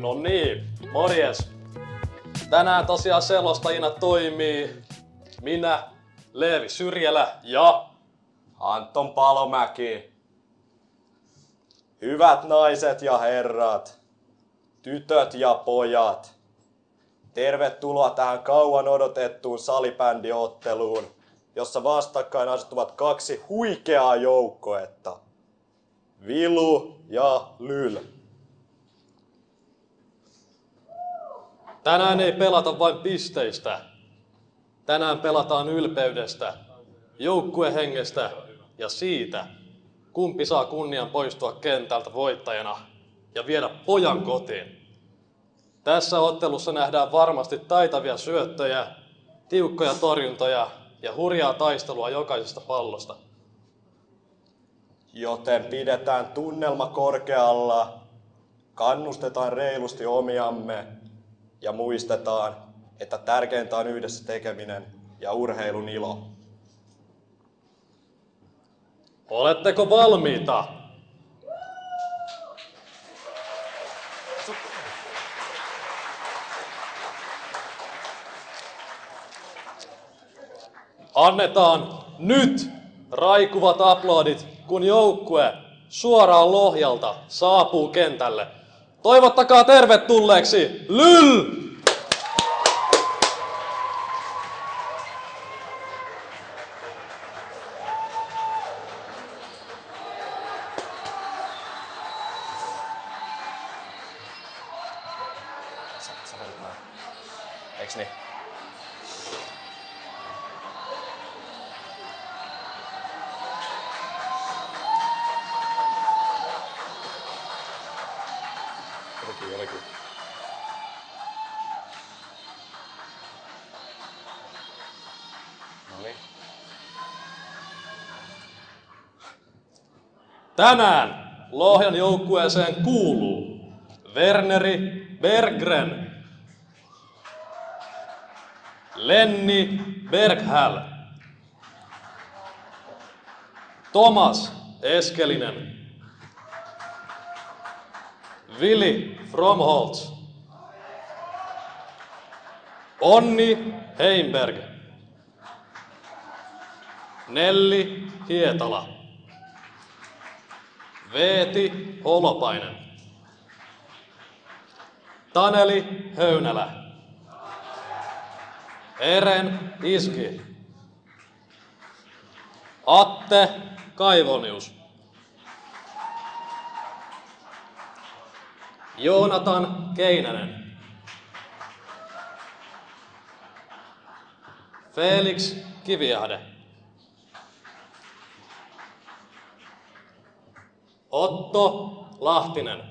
No niin, morjes. Tänään tosiaan selostajina toimii minä, Leevi Syrjälä ja Anton Palomäki. Hyvät naiset ja herrat, tytöt ja pojat, tervetuloa tähän kauan odotettuun salibändiotteluun, jossa vastakkain asettuvat kaksi huikeaa joukkuetta, Vilu ja Lyl. tänään ei pelata vain pisteistä. Tänään pelataan ylpeydestä, joukkuehengestä ja siitä, kumpi saa kunnian poistua kentältä voittajana ja viedä pojan kotiin. Tässä ottelussa nähdään varmasti taitavia syöttöjä, tiukkoja torjuntoja ja hurjaa taistelua jokaisesta pallosta. Joten pidetään tunnelma korkealla, kannustetaan reilusti omiamme ja muistetaan, että tärkeintä on yhdessä tekeminen ja urheilun ilo. Oletteko valmiita? Annetaan nyt raikuvat aplodit, kun joukkue suoraan Lohjalta saapuu kentälle. Toivottakaa tervetulleeksi Lyl! Eiks niin? Olikin. Noniin. Tänään Lohjan joukkueeseen kuuluu Werneri Berggren, Lenni Berghäll, Thomas Eskelinen, Vili Fromholtz, Onni Heimberg, Nelli Hietala, Veeti Holopainen, Taneli Höynälä, Eren Iski, Atte Kaivonius, Joonatan Keinänen, Felix Kiviahde, Otto Lahtinen,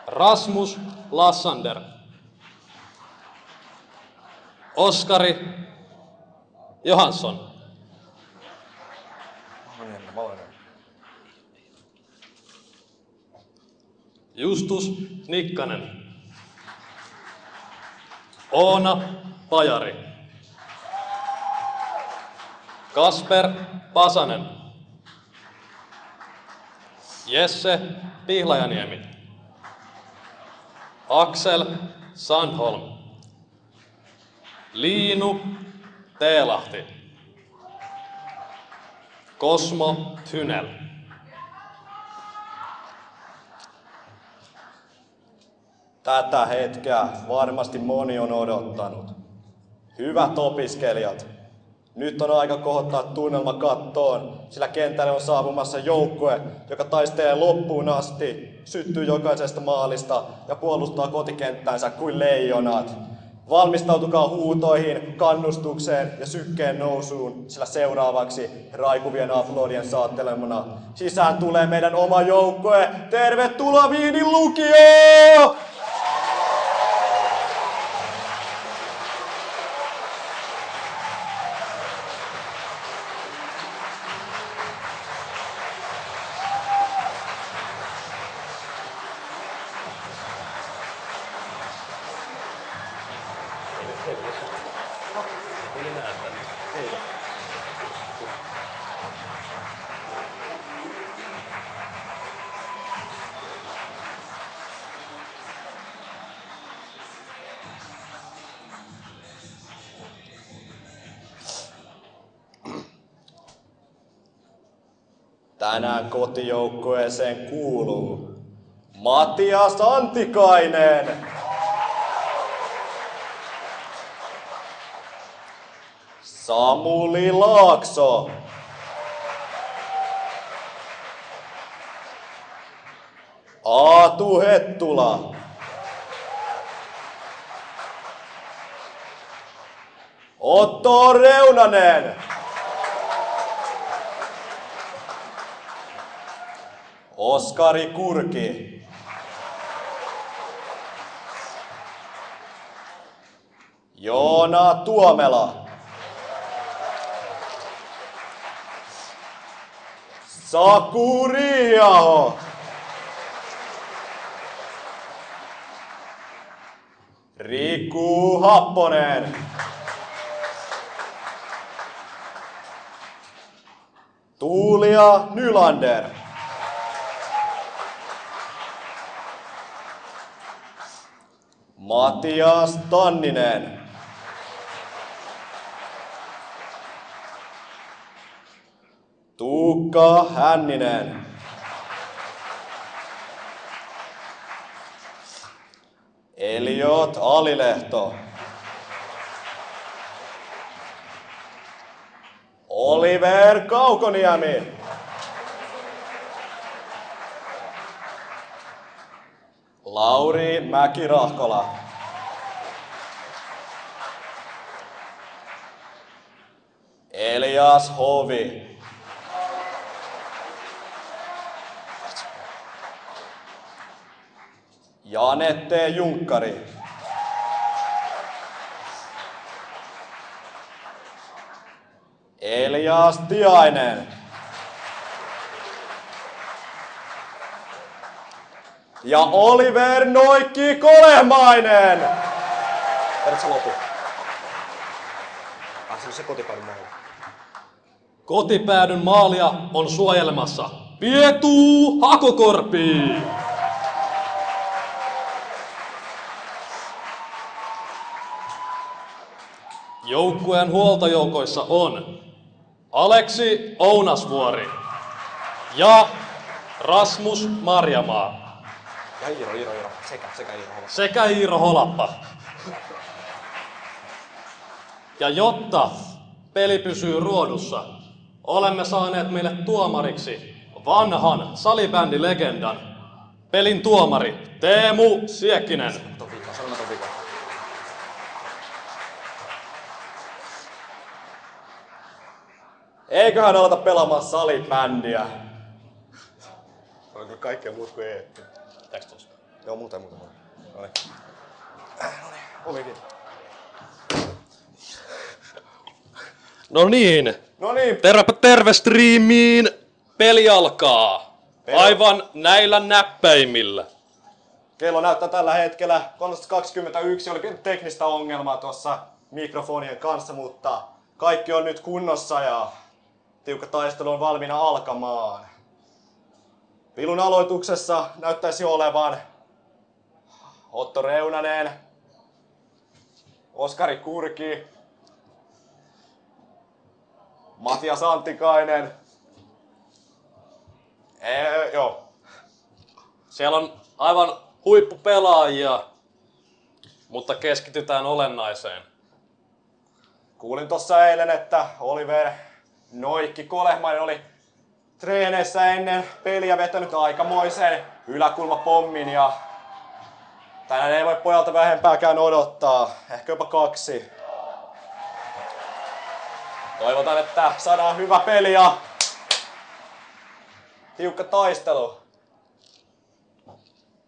Rasmus Lassander, Oskari Johansson, Justus Nikkanen, Oona Pajari, Kasper Pasanen, Jesse Pihlajaniemi, Aksel Sandholm, Liinu Teelahti, Kosmo Tynel. Tätä hetkeä varmasti moni on odottanut. Hyvät opiskelijat, nyt on aika kohottaa tunnelma kattoon, sillä kentälle on saapumassa joukkue, joka taistelee loppuun asti, syttyy jokaisesta maalista ja puolustaa kotikenttänsä kuin leijonat. Valmistautukaa huutoihin, kannustukseen ja sykkeen nousuun, sillä seuraavaksi raikuvien aplodien saattelemana sisään tulee meidän oma joukkue. Tervetuloa Viinin lukioon! Tänään kotijoukkueeseen kuuluu Matias Antikainen, Samuli Laakso, Aatu Hettula, Otto Reunanen, Oskari Kurki, Joona Tuomela, Saku Riiaho, Riku Happonen, Tuulia Nylander, Matias Tanninen, Tuukka Hänninen, Eliot Alilehto, Oliver Kaukoniemi, Lauri Mäkirahkola, Elias Hovi, Janette Junkkari, Elias Tiainen ja Oliver Noikki Kolehmainen. Tiedätkö sä lopun? Se kotipäädyn maali. Kotipäädyn maalia on suojelemassa Pietu Hakokorpi. Joukkueen huoltojoukoissa on Aleksi Ounasvuori ja Rasmus Marjamaa Ja Iiro. Sekä Iiro Holappa. sekä Iiro Holappa. Ja jotta peli pysyy ruodussa, olemme saaneet meille tuomariksi vanhan salibändilegendan, pelin tuomari Teemu Siekkinen. Sanomaton vika. Eiköhän aloita pelaamaan salibändiä. On kyllä kaikkea muut kuin Eetti. Pitääks tuossa? Joo, muuta. Noniin. Ovikin. No niin, No niin, tervepä terve striimiin. Peli alkaa. Aivan näillä näppäimillä. kello näyttää tällä hetkellä 13.21. Oli pientä teknistä ongelmaa tuossa mikrofonien kanssa, mutta kaikki on nyt kunnossa ja tiukka taistelu on valmiina alkamaan. Vilun aloituksessa näyttäisi olevan Otto Reunanen, Oskari Kurki, Matias Antikainen. Joo. Siellä on aivan huippupelaajia, mutta keskitytään olennaiseen. Kuulin tossa eilen, että Oliver Noikki Kolehmainen oli treeneissä ennen peliä vetänyt aikamoisen yläkulmapommin ja tänään ei voi pojalta vähempääkään odottaa. Ehkä jopa 2. Toivotaan, että saadaan hyvä peli ja tiukka taistelu.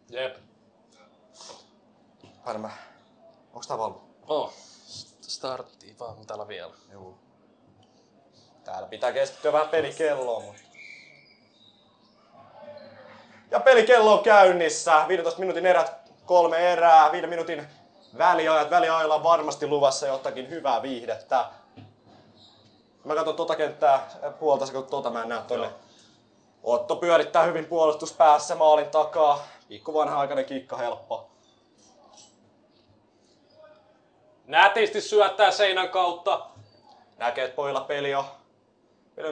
Jep. Aina onks tää valmis? Oh, starttiin vaan täällä vielä. Joo. Täällä pitää keskittyä vähän pelikelloon. Ja pelikello on käynnissä. 15 minuutin erät, 3 erää, 5 minuutin väliajat. Väliajalla on varmasti luvassa jotakin hyvää viihdettä. Mä katson tota kenttää puolta, kun mä en näe tonne. Otto pyörittää hyvin puolustuspäässä maalin takaa. Pikku vanha-aikainen kikka helppo. Nätisti syöttää seinän kautta. Näkee, että pojilla peli on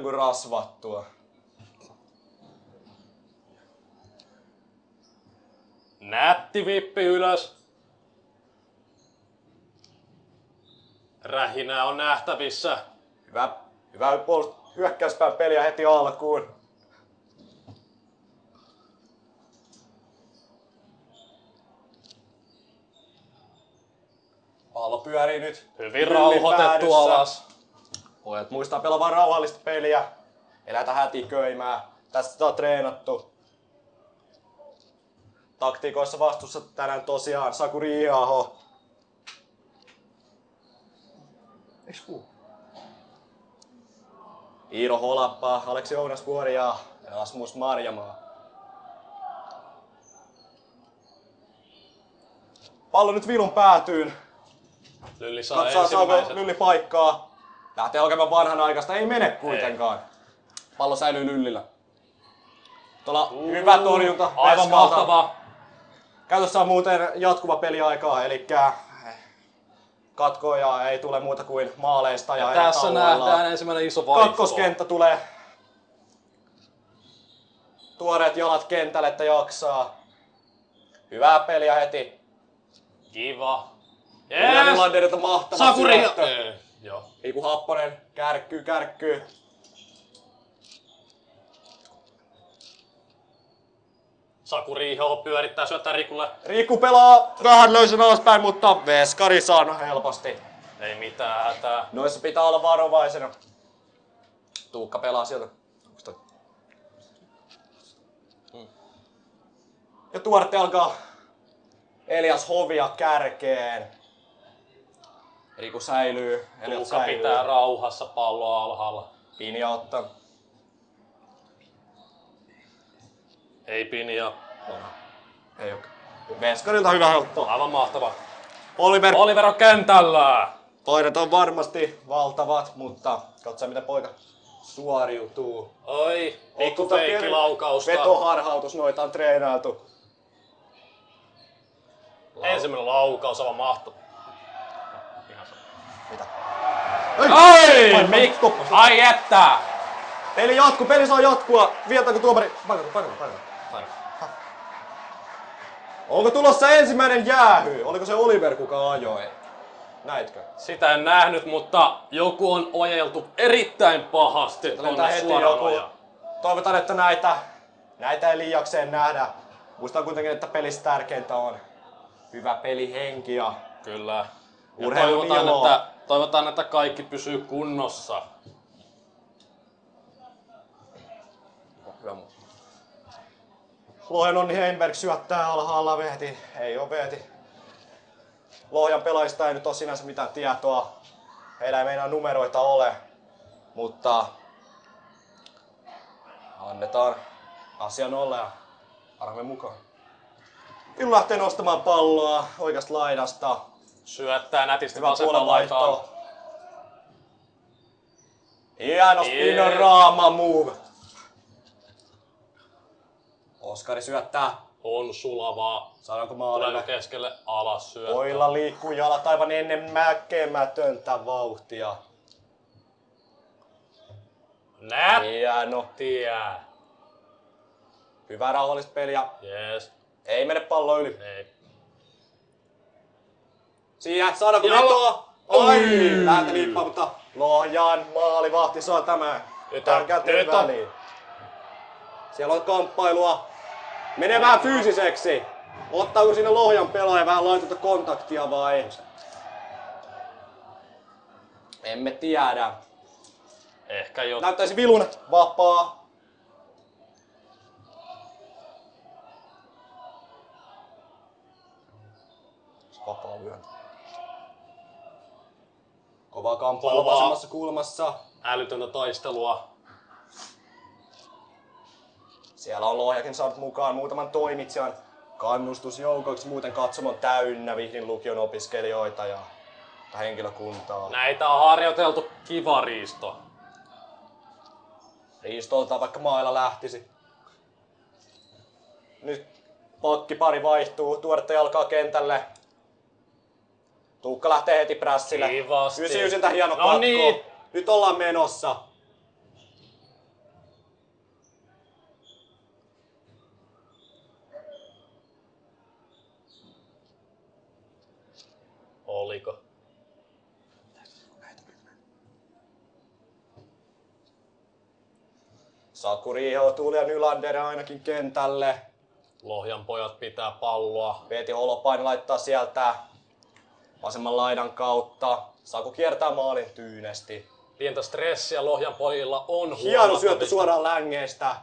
kuin rasvattua. Nätti vippi ylös. Rähinää on nähtävissä. Hyvä hyökkäyspään peliä heti alkuun. Pallo pyörii nyt. Hyvin rauhoitettu alas. Pojat muistaa pelaa vaan rauhallista peliä. Ei lähdetä hätiköimään. Tästä sitä on treenattu. Taktiikoissa vastuussa tänään tosiaan Saku Riiaho. Eiks kuu? Iiro Holappa, Aleksi Ounasvuori ja Rasmus Marjamaa. Pallo nyt Vilun päätyyn. Lylli saa Katsotaan saako ensimmäiset. Lylli paikkaa. Lähtee hakemaan vanhanaikaista, ei mene kuitenkaan. Pallo säilyy Lyllillä. Tuolla hyvä torjunta. Aivan Veskalta. mahtavaa. Käytössä on muuten jatkuva peliaikaa, eli katkoja ei tule muuta kuin maaleista ja Tässä tauoilla. nähdään ensimmäinen iso vaihto. Kakkoskenttä tulee. Tuoreet jalat kentälle, että jaksaa. Hyvää peliä heti. Kiva. Yes. Nylanderilta mahtava Sakuri. syöttö. Joo. Riku Happonen, kärkkyy. Saku Riiho pyörittää syöttää Rikulle. Riku pelaa vähän löysän alaspäin, mutta veskari saa helposti. Ei mitään hätää. Noissa pitää olla varovaisena. Tuukka pelaa sieltä. Ja Tuorte alkaa Elias Hovia kärkeen. Riku säilyy. Elias Tuukka pitää rauhassa palloa alhaalla. Pinja ottaa. Ei Pinja. Ei oo. Veskarilta hyvä helppo. Aivan mahtava. Oliver on kentällä. Painet on varmasti valtavat, mutta katsotaan miten poika suoriutuu. Oi, pikku feikkilaukausta. Vetoharhautus, noita on treenailtu. Ensimmäinen laukaus, aivan mahtava. Mitä? Ai! Mikko! Ai että! Peli jatkuu, peli saa jatkua. Vietääkö tuomari? Paikalla. Onko tulossa ensimmäinen jäähy? Oliko se Oliver kuka ajoi? Näitkö? Sitä en nähnyt, mutta joku on ojeltu erittäin pahasti Lentää tuonne heti suoraan. joku. Toivotaan, että näitä ei liiakseen nähdä. Muistan kuitenkin, että pelissä tärkeintä on hyvä pelihenki ja Kyllä. Ja urheilun ilo. toivotaan, että kaikki pysyy kunnossa. Hyvä muuta. Lohjan Onni Heimberg syöttää alhaalla Vehti. Ei oo Vehti. Lohjan pelaajista ei nyt ole sinänsä mitään tietoa. Heillä ei meinaa numeroita ole. Mutta annetaan asian olla ja arvoin mukaan. Vilu lähtee nostamaan palloa oikeasta laidasta. Syöttää nätisti Hyvä vasemman laitaan. puolenvaihto. Hieno spinorama move. Oskari syöttää. On sulavaa. Saadaanko Tuleeko maalille? keskelle alas syöttää? Poilla liikkuu jalat aivan ennen mäkemätöntä vauhtia. Hieno. Nättiä. Hyvää rauhallista peliä. Yes. Ei mene pallo yli. Ei. Siihen, saadaanko Jalo. vetoa? Oi! Lähtä liippaa, mutta Lohjan maalivahti saa tämän tärkeän nyt on. väliin. Siellä on kamppailua. Menee vähän fyysiseksi. Ottaako siinä Lohjan pelaaja vähän laitonta kontaktia vai? Emme tiedä. Ehkä jo. Näyttäisi Vilun vapaa. Vapaa lyönti. Kovaa kamppailua Kovaa. vasemmassa kulmassa. Älytöntä taistelua. Siellä on Lohjakin saanut mukaan muutaman toimitsijan kannustusjoukoiksi. Muuten katsomo täynnä Vihdin lukion opiskelijoita ja henkilökuntaa. Näitä on harjoiteltu. Kiva riisto. Riistolta vaikka mailla lähtisi. Nyt pakkipari vaihtuu, Tuoretta jalkaa kentälle. Tuukka lähtee heti prässille. Kivasti. 99 hieno No katko. niin. Nyt ollaan menossa. Oliko? Saku Riiho, Tuuli ja Nylander ainakin kentälle. Lohjan pojat pitää palloa. Veeti Holopainen laittaa sieltä vasemman laidan kautta. Saku kiertää maalin tyynesti. Pientä stressiä Lohjan pojilla on Hieno syöttö suoraan längeestä.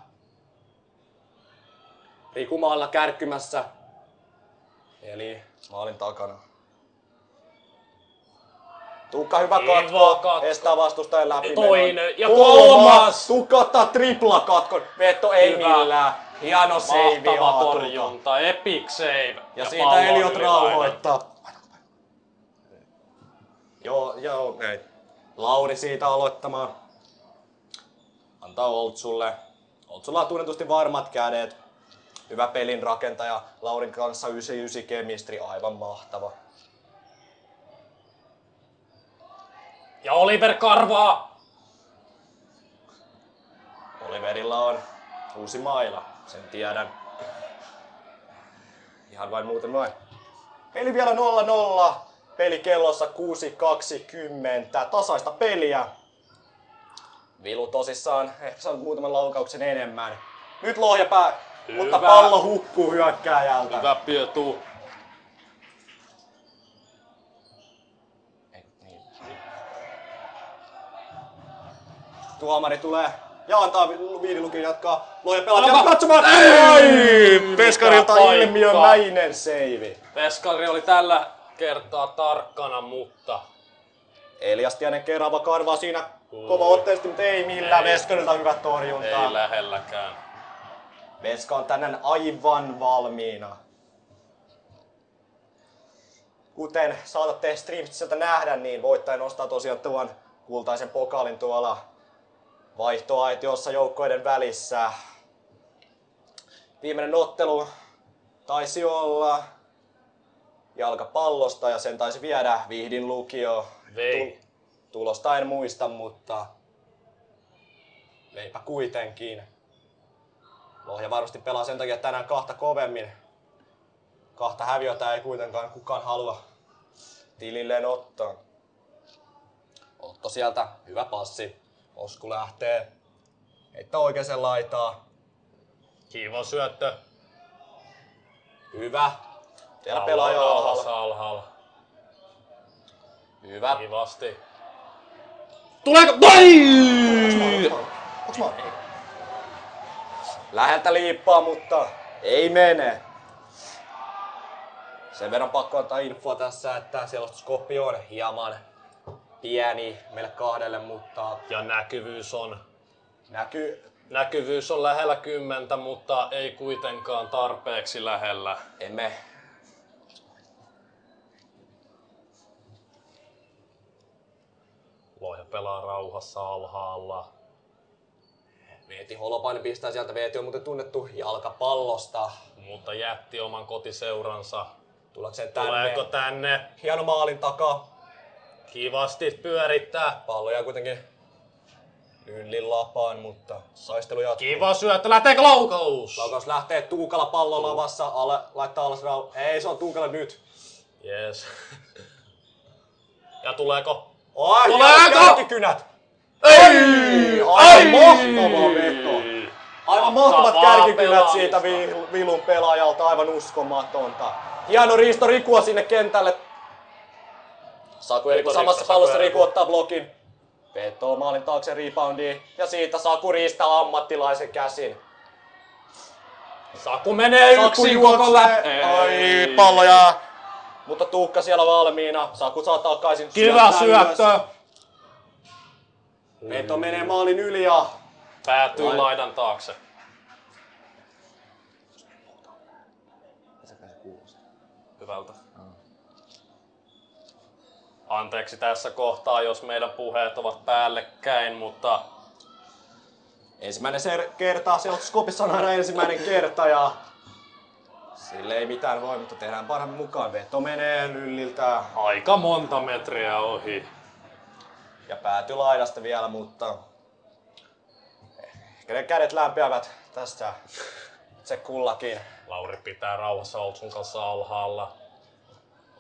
Riku maalilla kärkkymässä. Eli maalin takana. Tuukka hyvä katko. Estää vastustajan läpi. Toinen ja kolmas. Tuukka ottaa tripla katkon. Veto ei Hyvä. millään. Hieno save. Mahtava torjunta. Epic save. Ja siitä Eliot rauhoittaa. Joo, näin. Lauri siitä aloittamaan. Antaa Oltsulle. Oltsulla on tunnetusti varmat kädet. Hyvä pelin rakentaja. Laurin kanssa 99 kemistri. Aivan mahtava. Ja Oliver karvaa. Oliverilla on uusi maila. Sen tiedän. Ihan vain muuten noin. Peli vielä 0-0. Peli kellossa 6.20. Tasaista peliä. Vilu tosissaan ehkä saanut muutaman laukauksen enemmän. Nyt Lohjapää, mutta pallo hukkuu hyökkääjältä. Hyvä Pietu. Tuomari tulee ja antaa Viidilukin jatkaa. Lohja pelaa katsomaan. Ei! Peskarilta ilmiömäinen seivi. Peskari oli tällä kertaa tarkkana, mutta Elias Tianen kerava karvaa siinä kova otteesti, mutta ei millään. Veskarilta hyvä torjunta. ei lähelläkään. Veska on tänään aivan valmiina. Kuten saatatte streamista nähdä, niin voittaja nostaa tosiaan tuon kultaisen pokaalin tuolla vaihtoaitiossa joukkoiden välissä. Viimeinen ottelu taisi olla jalkapallosta ja sen taisi viedä Vihdin lukio. Tulosta en muista, mutta veipä kuitenkin. Lohja varmasti pelaa sen takia tänään kahta kovemmin. Kahta häviötä ei kuitenkaan kukaan halua tililleen ottaa. Otto sieltä, hyvä passi. Osku lähtee. Heittää oikeaan laitaa. Kiva syöttö. Hyvä. Siellä pelaaja alhaalla. Hyvä. Kivasti. Tuleeko? Onks mä? Läheltä liippaa, mutta ei mene. Sen verran pakko antaa infoa tässä, että selostuskoppi on hieman pieni meille kahdelle, mutta Ja näkyvyys on. näkyy. Näkyvyys on lähellä 10, mutta ei kuitenkaan tarpeeksi lähellä. Emme. Lohja pelaa rauhassa alhaalla. Veeti Holopainen pistää sieltä. Veeti on muuten tunnettu jalkapallosta. Mutta jätti oman kotiseuransa. Tullakseen tänne. Tuleeko tänne? Hieno maalin takaa. Kivasti pyörittää. Pallo jää kuitenkin yllin lapaan, mutta taistelu jatkuu. Kiva syöttö. Lähteekö laukaus? Laukaus lähtee. Tuukala pallo lavassa. Laittaa alas Ei, se on Tuukala nyt. Yes. Ja tuleeko? Tuleeko? Kärkikynät! Ei! Aivan mahtava veto. Aivan mahtavat kärkikynät siitä Vilun pelaajalta. Aivan uskomatonta. Hieno riisto Rikua sinne kentälle. Saku Riku samassa pallossa. Riku ottaa blokin. Vetoo maalin taakse reboundiin. Ja siitä Saku riistää ammattilaisen käsin. Saku menee yksin koko Ai, pallo jää. Mutta Tuukka siellä valmiina. Saku saa takaisin. Kiva syöttö. Veto menee maalin yli ja Päätyy laidan taakse. Hyvältä. Anteeksi tässä kohtaa, jos meidän puheet ovat päällekkäin, mutta ensimmäinen kerta, selostuskopissa on aina ensimmäinen kerta ja sille ei mitään voi, mutta tehdään parhaamme mukaan. Veto menee lylliltä aika monta metriä ohi. ja päätyy laidasta vielä, mutta ehkä ne kädet lämpiävät tästä se kullakin. Lauri pitää rauhassa Oltsun kanssa alhaalla.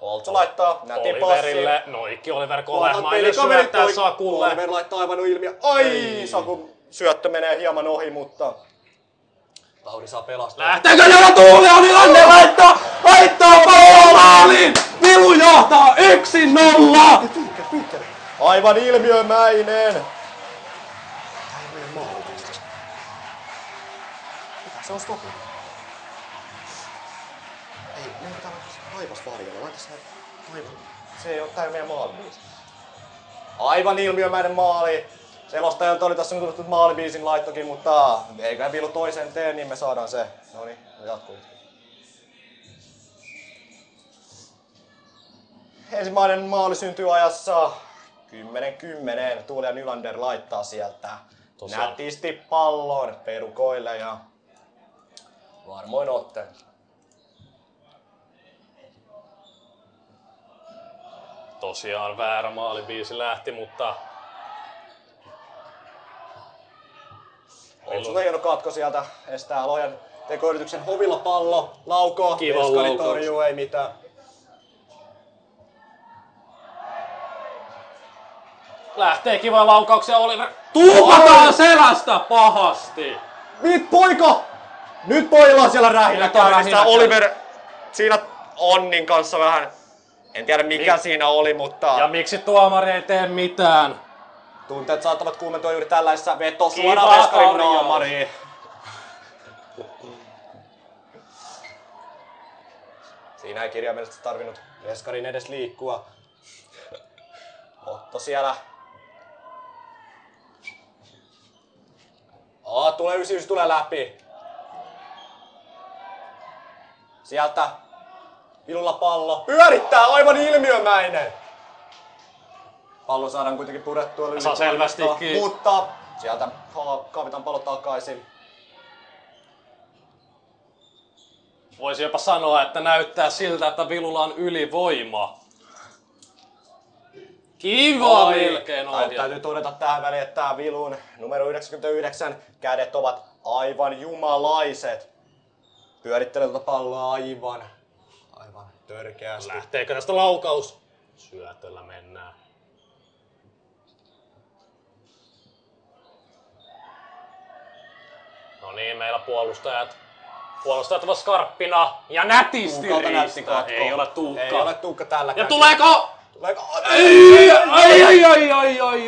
Oltsu laittaa nätin Oliverille, passin. noikki Oliver Kolehmainen syöttää Sakulle. Oliver laittaa aivan ilmiö. Ai! Saku syöttö menee hieman ohi, mutta Lauri saa pelastaa. Lähteekö jolla Tuuli on Nylander laittaa palloa maaliin! Vilu johtaa 1-0! Aivan ilmiömäinen! Mitä se on stopu? Ei, ne pitää laittaa taivas varjolla. Laita se taivas. Se ei oo tää meidän maali. Aivan ilmiömäinen maali. Selostajalta oli tässä nyt maalibiisin laittokin, mutta eiköhän Vilu toisen tee, niin me saadaan se. Noniin, jatkuu. Ensimmäinen maali syntyy ajassa 10-10. Tuuli ja Nylander laittaa sieltä nätisti pallon perukoille ja varmoin otteen. Tosiaan väärä maalibiisi lähti, mutta Oltsulta hieno katko sieltä, estää Lojan tekoyrityksen hovilla pallo, laukoo, Kiva Veskari laukaus. torjuu, ei mitään. lähtee kiva laukauksia Oliver. Tuupataan selästä pahasti! Poika! Nyt pojilla on siellä rähinä Nyt on käynnissä. rähinä Oliver siinä Onnin kanssa vähän, en tiedä mikä siinä oli, mutta Ja miksi tuomari ei tee mitään? tunteet saattavat kuumentua juuri tällaisessa veto Kiva suoraan Veskarin korjaus. naamariin. Siinä ei kirjaimellisesti tarvinnut Veskarin edes liikkua. Otto siellä. Tulee 99 tulee läpi. Sieltä Vilulla pallo. Pyörittää aivan ilmiömäinen. Pallo saadaan kuitenkin purettua lyhyt. Saa selvästikin. Mutta sieltä kaavitaan pallo takaisin. Voisi jopa sanoa, että näyttää siltä, että Vilulla on ylivoima. Kiva melkein ohja. Täytyy todeta tähän väliin, että tää Vilun numero 99 kädet ovat aivan jumalaiset. Pyörittelee tuota palloa aivan törkeästi. Lähteekö tästä laukaus? Syötöllä mennään. No niin, meillä puolustajat ovat skarppina ja nätisti Tuukalta nätti riistää. katko. Ei ole Tuukka. Ei ole Tuukka tälläkään. Ja tuleeko?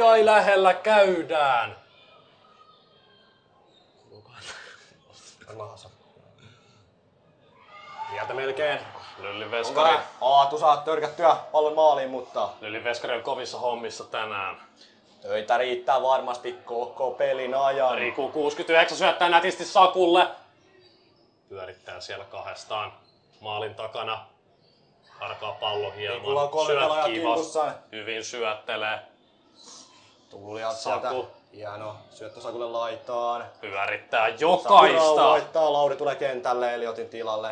Ai, lähellä käydään. Sieltä melkein. Lylli Veskari. Onko Aatu saa törkättyä pallon maaliin, mutta Lylli Veskari on kovissa hommissa tänään. töitä riittää varmasti koko pelin ajan. Riku 69 syöttää nätisti Sakulle. Pyörittää siellä kahdestaan maalin takana. Karkaa pallo Rikulla on hieman. 3 pelaajaa Syöt kivas. kimpussaan. Hyvin syöttelee. Tuulia Saku. sieltä. Hieno. Syöttö Sakulle laitaan. Pyörittää Saku jokaista. rauhoittaa. Lauri tulee kentälle Eliotin tilalle.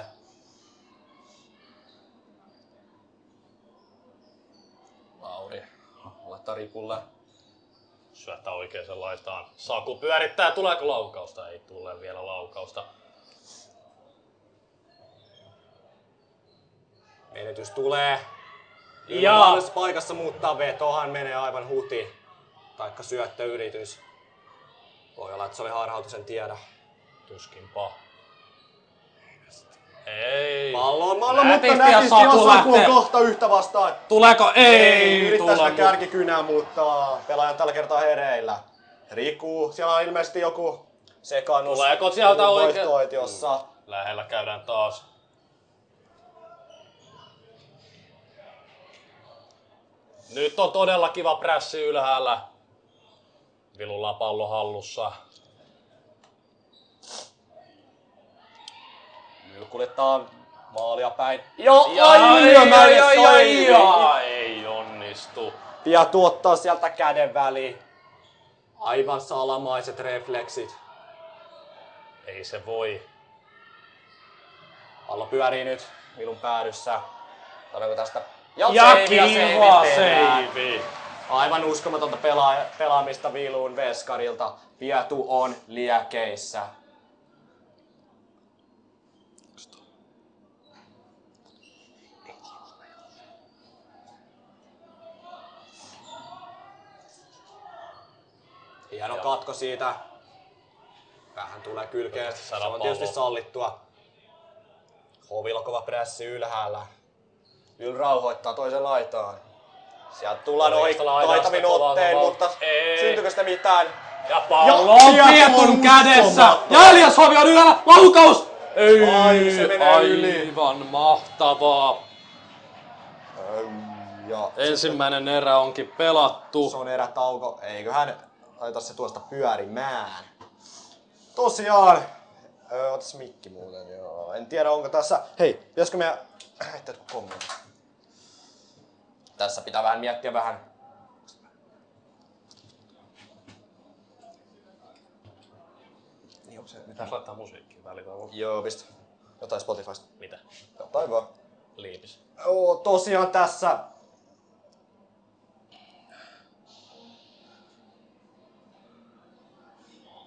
Lauri laittaa Rikulle. Syöttää oikeaan laitaan. Saku pyörittää. Tuleeko laukausta? Ei tule vielä laukausta. Menetys tulee. Ja- Mahdollisessa paikassa muuttaa vetohan menee aivan huti. Taikka syöttöyritys. Voi olla, että se oli harhautus, en tiedä. Tuskinpa. Ei. Pallo on mutta Nätisti ja nätisti Saku ja Saku on lähtee. kohta yhtä vastaan. Tuleeko? Ei Yrittää sitä tule. kärkikynää, mutta pelaaja on tällä kertaa hereillä. Riku, siellä on ilmeisesti joku sekannus. Tuleeko sieltä oikein? Voittoitiossa. Lähellä käydään taas. Nyt on todella kiva prässi ylhäällä. Vilulla on pallo hallussa. Kuljettaa maalia päin. Ei onnistu. Ja tuottaa sieltä käden väliin. Aivan salamaiset refleksit. Ei se voi. Pallo pyörii nyt Vilun päädyssä. Saadaanko tästä? Ja save kiva perään. seivi. Aivan uskomatonta pelaamista Vilun Veskarilta. Pietu on liekeissä. Hieno katko siitä. Vähän tulee kylkeen. Se on tietysti sallittua. Hovilla kova pressi ylhäällä. Yl rauhoittaa toisen laitaan. Sieltä tullaan ohi taitavin otteen, mutta syntyykö sitä mitään? Ja pallo on Pietun kädessä! Ja Elias Hovi on ylhäällä! Laukaus! Ei, Ai, se menee yli. aivan mahtavaa. Ja Ensimmäinen erä onkin pelattu. se on erätauko. Eiköhän laita se tuosta pyörimään. Tosiaan. Otas mikki muuten, joo. En tiedä onko tässä... Hei, pitäisikö meidän... Heittää kommentti. Tässä pitää vähän miettiä vähän. Niin onko se... Pitäis laittaa musiikkia välitauolla. Joo, pistä. Jotain Spotifysta. Mitä? Jotain vaan. Liipis. Joo, tosiaan tässä...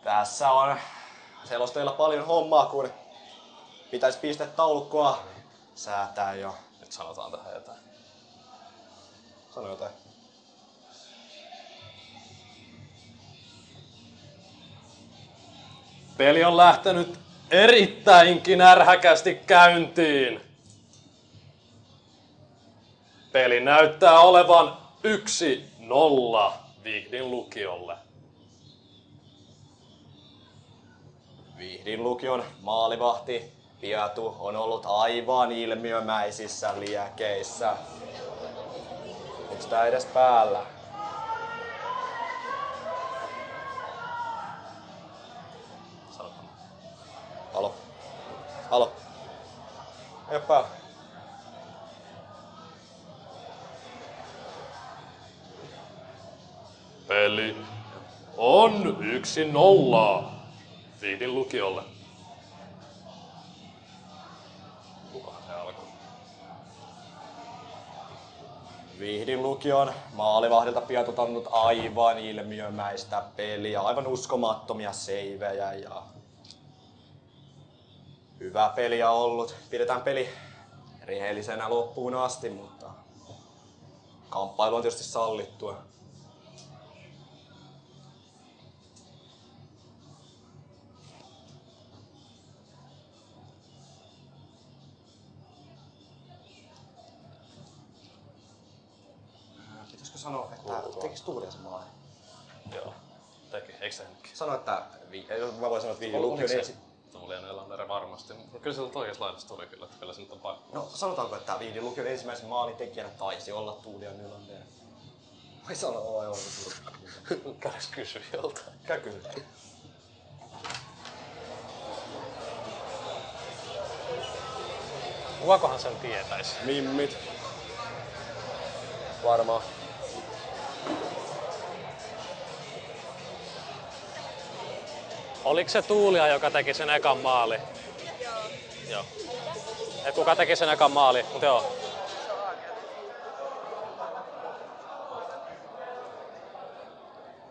Tässä on selostajilla paljon hommaa, kun pitäisi pistetaulukkoa säätää jo. Nyt sanotaan tähän jotain. Sano jotain. Peli on lähtenyt erittäinkin ärhäkästi käyntiin. Peli näyttää olevan 1-0 Vihdin lukiolle. Vihdin lukion maalivahti Piatu on ollut aivan ilmiömäisissä liekeissä. Onks tää edes päällä? Sanotaan. Halo? Halo? Ei oo päällä. Peli on 1-0 Vihdin lukiolle. Kukahan se alkoi? Vihdin lukion maalivahdilta Piatu on ollut aivan ilmiömäistä peliä, aivan uskomattomia seivejä ja hyvä peliä ollut. Pidetään peli rehellisenä loppuun asti, mutta kamppailu on tietysti sallittua. Pitäisikö sanoa, että tekis Tuulia se maali? Joo, teki. Eikö se nytkin? Sano, että mä voin sanoa, että Vihdin lukion ensin. Tuuli Nylander varmasti. Kyllä se oikeassa laidassa tuli kyllä, että kyllä se nyt on pakko. No sanotaanko, että Vihdin lukion ensimmäisen maalin tekijänä taisi olla Tuulia Nylander? Vai sano, joo. Käydäs kysyä joltain. Käy kyllä. Kukakohan sen tietäisi? Mimmit. Varmaan. Oliko se Tuulia, joka teki sen ekan maali? Joo. Et kuka teki sen ekan maali? Mut joo.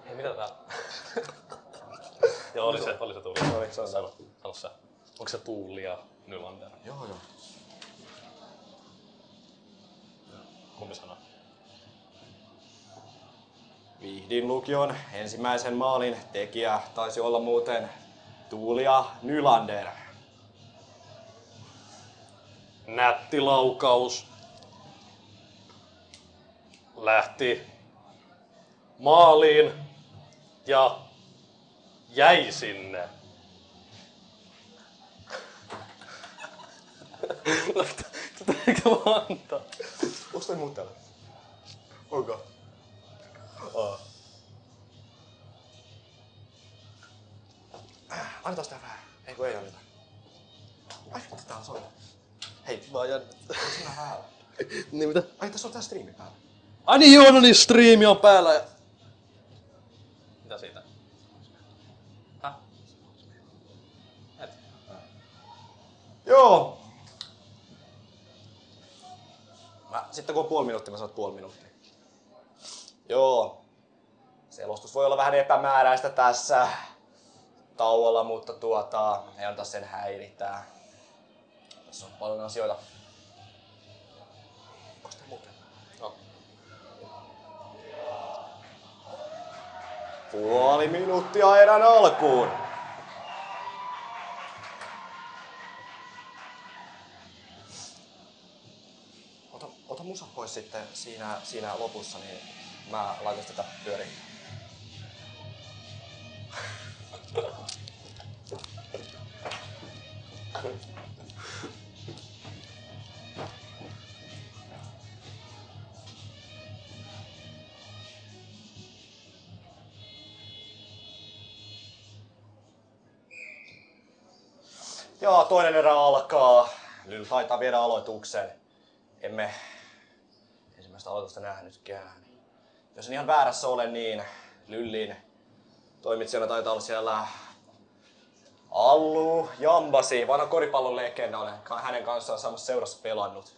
Ei, mitä tää? Joo, oli se Tuulia. Oliko se? Sano sä. Onko se Tuulia Nylander? Joo. Kumpi sanoo? Vihdin lukion ensimmäisen maalin tekijä taisi olla muuten Tuulia Nylander. Nätti laukaus. Lähti maaliin ja jäi sinne. Tätäkö vaan antaa? Onks toi muut täällä? Onko? Annetaan sitä vähän. Ei anneta. Ai vittu, täällä soi. Hei, Mä ajan... sinä päällä. Niin mitä? Ai tässä on tää striimi päällä. Ai niin joo, no niin, striimi on päällä ja... Mitä siitä? Häh? Et. Joo. Sitten kun on puoli minuuttia, mä sanon puoli minuuttia. Joo. Selostus voi olla vähän epämääräistä tässä tauolla, mutta ei anta sen häiritää. Tässä on paljon asioita. Onko sitä muuten? No. Puoli minuuttia erän alkuun. Ota musa pois sitten siinä lopussa, niin mä laitan sitä pyöriin. Joo, toinen erä alkaa. Lyll taitaa viedä aloituksen. Emme ensimmäistä aloitusta nähnytkään. Jos en ihan väärässä ole, niin Lyllin toimitsijana taitaa olla siellä Allu Jambasi, vanha koripallon legenda. Olen hänen kanssaan samassa seurassa pelannut.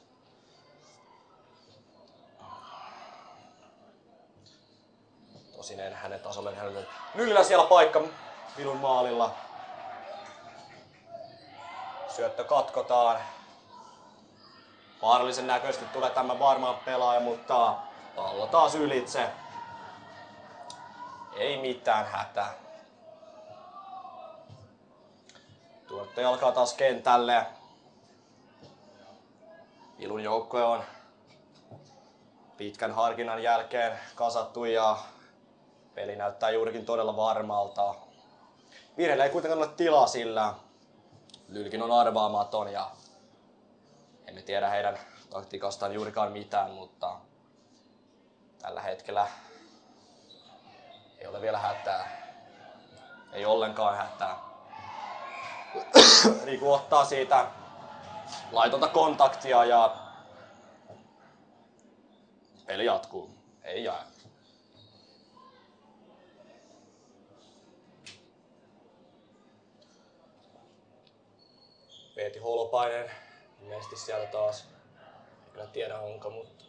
Tosin en hänen tasolleen hänelle. Lyllillä siellä paikka Vilun maalilla. Syöttö katkotaan. Vaarallisen näköisesti tulee tämä varmaan pelaaja, mutta pallo taas ylitse. Ei mitään hätää. Tuottaja alkaa taas kentälle. Vilun joukkue on pitkän harkinnan jälkeen kasattu ja peli näyttää juurikin todella varmalta. Virheillä ei kuitenkaan ole tilaa, sillä Lylkin on arvaamaton ja emme tiedä heidän taktiikastaan juurikaan mitään, mutta tällä hetkellä ei ole vielä hätää. Ei ollenkaan hätää. Riku ottaa siitä laitonta kontaktia ja peli jatkuu. Ei jää. Veeti Holopainen ilmeisesti sieltä taas. En kyllä tiedä onko, mutta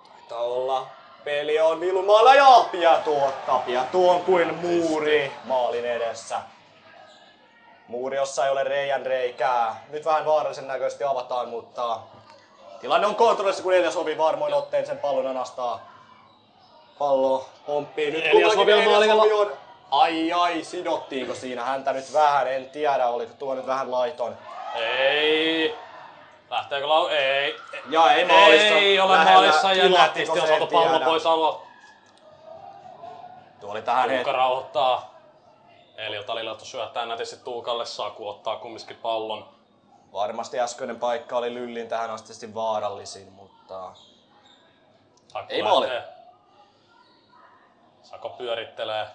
taitaa olla. Peli on Vilumaalla ja Piatu on kuin muuri maalin edessä. Muuri, jossa ei ole reijän reikää. Nyt vähän vaarallisen näköisesti avataan, mutta tilanne on kontrollissa, kun Elias Ovi varmoin otteen sen pallon anastaa. Pallo pomppii. Nyt Elias Ovi on maalilla. Ai, sidottiinko siinä häntä nyt vähän? En tiedä, oliko tuo nyt vähän laiton. Ei. Lähteekö Ei. Ja ei maalissa. Ei ole maalissa ja nätisti on saatu pallo pois alua. Tuo oli tähän Tuukka rauhoittaa. Eliot Alilato syöttää nätisti Tuukalle, Saku ottaa kumminkin pallon. Varmasti äskeinen paikka oli Lyllin tähän asti vaarallisin, mutta Saku ei maali. Sako pyörittelee.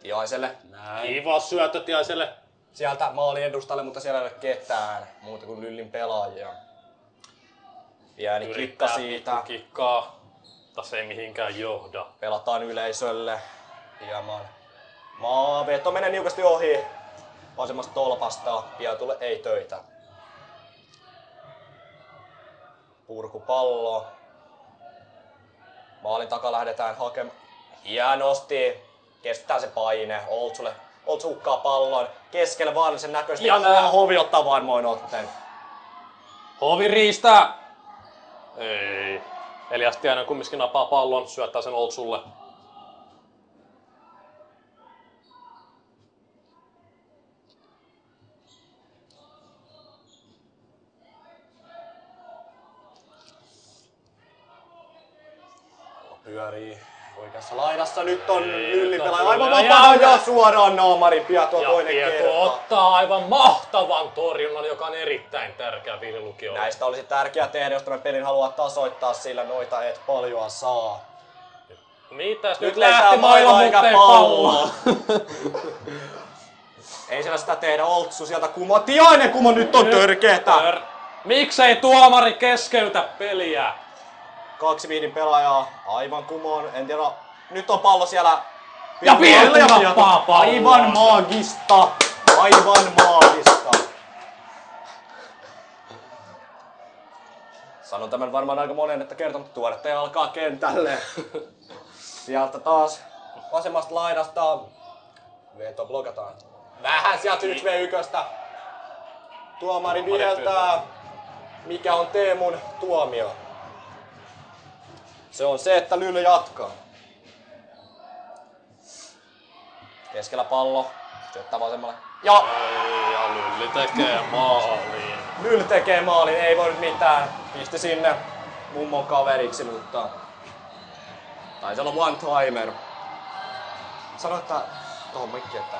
Tiaiselle. Näin. Kiva syöttö Tiaiselle. Sieltä maalin edustalle, mutta siellä ei ole ketään muuta kuin Lyllin pelaajia. Pieni kikka siitä. Kikkaa, mutta se ei mihinkään johda. Pelataan yleisölle. Hieman. Veto menee niukasti ohi. Vasemmasta tolpasta. Piatulle ei töitä. Purkupallo. Maalin takaa lähdetään hakemaan. Hienosti. Kestää se paine. Oltsu hukkaa pallon. Keskelle vaarallisen näköisesti. Ja Hovi ottaa varmoin otteen. Hovi riistää! Ei. Elias Tiainen kumminkin napaa pallon, syöttää sen Oltsulle. Pyörii oikeassa laidassa. Nyt on Lylli pelaaja aivan vapaana ja suoraan naamarin. Piatu on toinen kerta. Ottaa aivan mahtavan torjunnan, joka on erittäin tärkeä Vililukiolle. Näistä olisi tärkeää tehdä, jos tämän pelin haluaa tasoittaa, sillä noita et paljon saa. Mitäs nyt lähti mailla eikä palloa? Ei siellä sitä tehdä. Oltsu sieltä kumoa. Tiainen kumo, nyt on törkeetä. Miksei tuomari keskeytä peliä? 2 Viidin pelaajaa aivan kumoon. En tiedä. Nyt on pallo siellä. Ja Piatu nappaa palloa. Aivan maagista. Aivan maagista. Sanon tämän varmaan aika monen, että kertonut tuorettaja alkaa kentälle. Sieltä taas vasemmasta laidasta. Veto blokataan. Vähän sieltä 1v1. Tuomari vieltää. Mikä on Teemun tuomio? Se on se, että Lyly jatkaa. Keskellä pallo. Syöttää vasemmalle. Ja Ja Lylli tekee maaliin. Lyll tekee maalin, ei voi nyt mitään. Pisti sinne mummon kaveriksi, mutta taisi olla one timer. Sano, että tohon mikkiin, että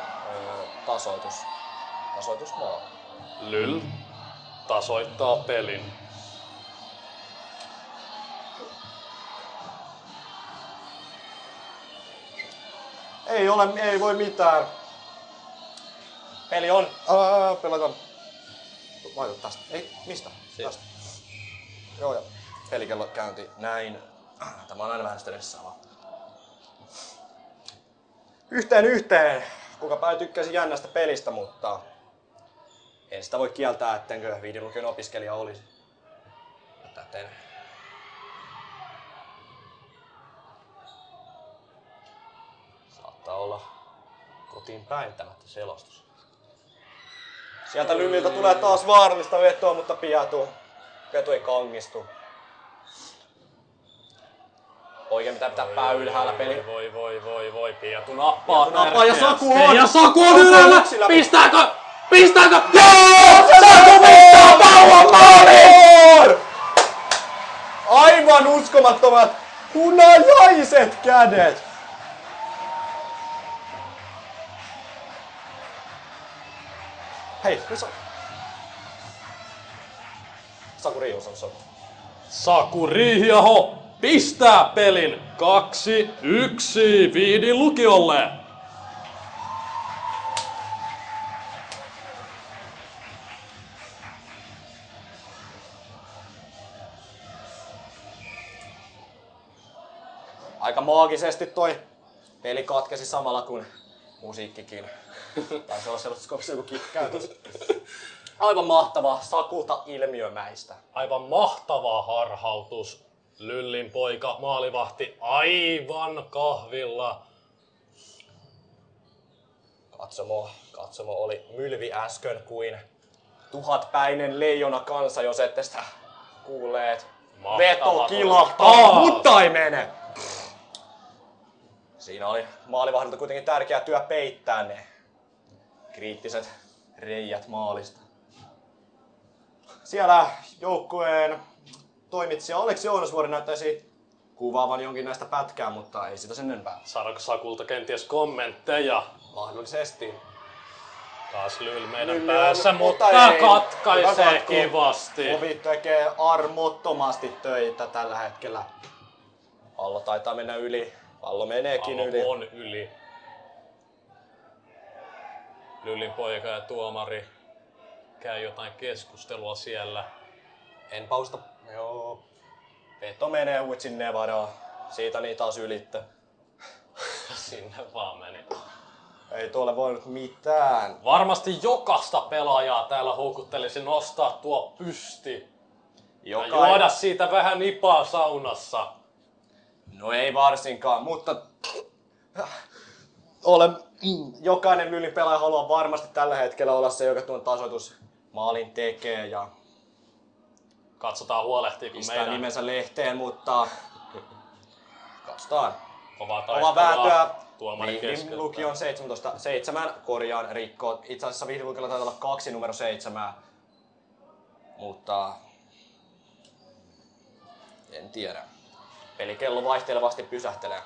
tasoitusmaali. Lyll tasoittaa pelin. Ei voi mitään. Peli on. Pelataan. Laita tästä. Ei, mistä? Tästä. Joo, ja pelikello käynti näin. Tämä on aina vähän stressaavaa. Yhteen. Kukapa ei tykkäisi jännästä pelistä, mutta en sitä voi kieltää, ettenkö viidenlukion opiskelija olisi. Täten. Saattaa olla kotiin päin tämä selostus. Sieltä Lylliltä tulee taas vaarallista vetoa, mutta Veto ei kangistu. Oikein pitää pää ylhäällä peli. Voi. Piatu nappaa ja Saku on! Ja Saku on ylhäällä! Pistääkö? Joo! Saku pistää pauvan maaliin! Aivan uskomattomat punajaiset kädet! Hei, Saku Riihus on Saku. Saku Riihiaho pistää pelin 2-1 Viidin lukiolle. Aika maagisesti toi peli katkesi samalla kun musiikkikin. Taisi olla sellaisessa joku kikkäytys. Aivan mahtavaa, Sakulta ilmiömäistä. Aivan mahtava harhautus. Lyllin poika maalivahti aivan kahvilla. Katsomo oli mylvi äsken kuin 1000-päinen leijona kansa, jos ette sitä kuulleet. Veto kilahtaa, mutta ei mene. Siinä oli maalivahdilta kuitenkin tärkeä työ peittää ne kriittiset reijät maalista. Siellä joukkueen toimitsija Aleksi Joonasvuori näyttäisi kuvaavan jonkin näistä pätkää, mutta ei sitä sen enempää. Saadaanko Sakulta kenties kommentteja? Mahdollisesti. Taas Lyll meidän päässä, mutta katkaisee kivasti. Ovi tekee armottomasti töitä tällä hetkellä. Pallo taitaa mennä yli. Pallo meneekin yli. Pallo on yli. Lyllin poika ja tuomari käy jotain keskustelua siellä. En pausta. Joo. Veto menee Huitsin Nevadaan. Siitä niin taas ylittä. Sinne vaan meni. Ei tuolle voinut mitään. Varmasti jokaista pelaajaa täällä houkuttelisi nostaa tuo pysti. Ja juoda siitä vähän nipaa saunassa. No ei varsinkaan, mutta jokainen Lyllin pelaaja haluaa varmasti tällä hetkellä olla se, joka tuon tasoitusmaalin tekee ja katsotaan huolehtiiko meidän nimensä lehteen, mutta katsotaan. Kovaa vääntöä. Vihdin lukion 17-7 korjaan rikkoo. Itse asiassa Vihdin lukiolla taitaa olla 2 numero 7. Mutta en tiedä. Pelikello vaihtelevasti pysähtelee.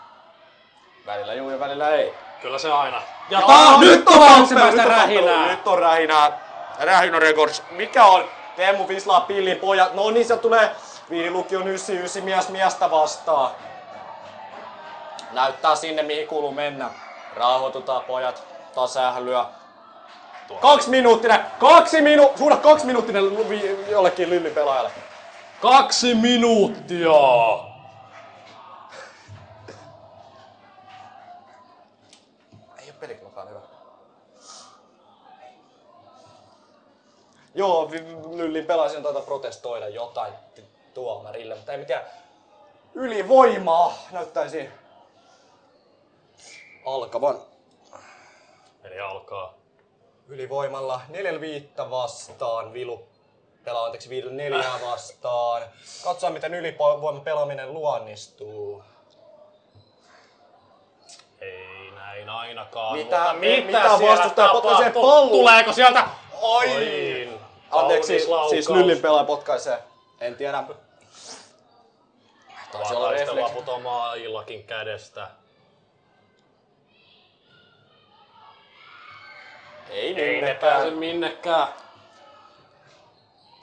Välillä juu ja välillä ei. Kyllä se aina. Ja nyt on ensimmäistä rähinää. Nyt on rähinää. Rähinä Records. Mikä on? Teemu Vislaa pillin pojat. No niin, sieltä tulee Viidin lukion 99 miestä vastaan. Näyttää sinne mihin kuuluu mennä. Rauhoitutaan pojat. Taas ählyä. 2 minuuttinen! 2 minuuttinen jollekin Lyllin pelaajalle. 2 minuuttia! Ei oo pelikellokaan hyvä. Joo, Lyllin pelaajien taitaa protestoida jotain tuomarille, mutta ei mitään ylivoimaa näyttäisi alkavan. Eli alkaa. Ylivoimalla 4-5 vastaan, Vilu pelaa 5-4 vastaan. Katsotaan miten ylivoiman pelaaminen luonnistuu. Ei näin ainakaan. Mitä siellä vastustaja potkaisee tapahtuu? pallon? Tuleeko sieltä? Oi! Anteeksi, siis Lyllin pelaaja potkaisee. En tiedä. Taisi olla Taistelua refleksi. putoamaan Illakin kädestä. Ei ne pääse minnekään.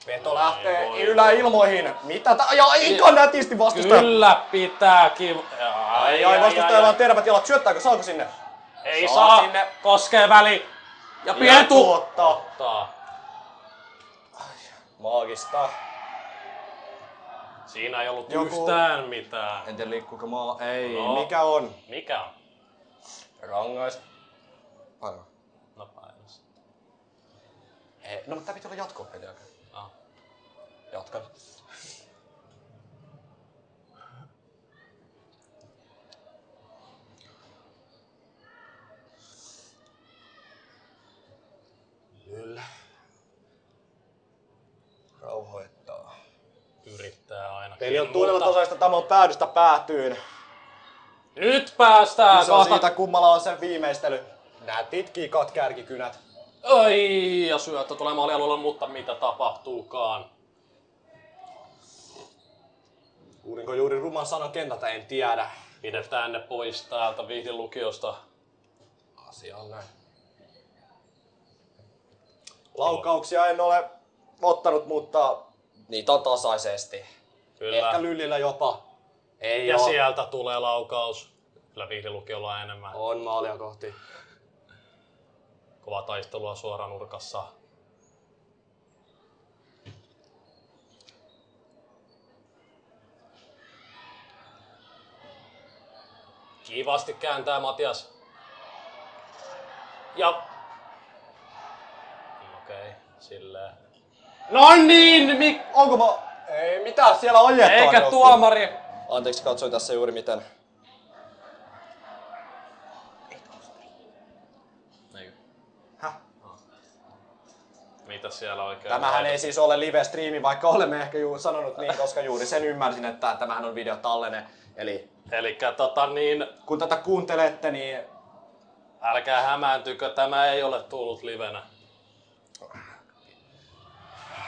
Veto lähtee yläilmoihin. Mitä ja aika nätisti vastustaja. Kyllä pitääkin. Ai vastustaja vaan tervät jalat. Syöttääkö? Saako sinne? Ei saa. Sinne. Koskee väli. Ja Ja Pietu. tuottaa. Maagista. Siinä ei ollut Joku- yhtään mitään. En tiedä liikkuuko maa. Ei. No. Mikä on? Mikä on? Rangais. Paino. No painas. Ei. No mutta tää piti olla jatko-peli aika. Ah. Jatkan. Kyllä. Rauhoittaa. Yrittää ainakin. Peli on tunnella tasaista, tämä on päädystä päätyyn. Nyt päästään Se on kohta. siitä, kummalla on sen viimeistely. Nätit kikat, kärkikynät. Ai, ja syöttö tulee maalialueelle, mutta mitä tapahtuukaan? Kuulinko juuri ruman sanan kentältä, en tiedä. Pidetään ne pois täältä Vihdin lukiosta. Asia on näin. Laukauksia en ole ottanut, mutta niitä on tasaisesti. Kyllä. Ehkä Lyllillä jopa. Ei Ja oo. sieltä tulee laukaus. Kyllä Vihdin lukiolla on enemmän. On maalia kohti. Kova taistelua suoranurkassa. Kivasti kääntää Matias. Ja... Okei, silleen. No niin! Onko Ei mitä siellä ojetaan. Eikä joku. tuomari! Anteeksi, katsoin tässä juuri miten. Eikö? Häh? Mitä siellä oikein? Tämähän ei siis ole live-striimi, vaikka olemme ehkä sanonut niin, koska juuri sen ymmärsin, että tämähän on videotallenne. Eli Elikkä niin, kun tätä kuuntelette, niin älkää hämääntykö, tämä ei ole tullut livenä.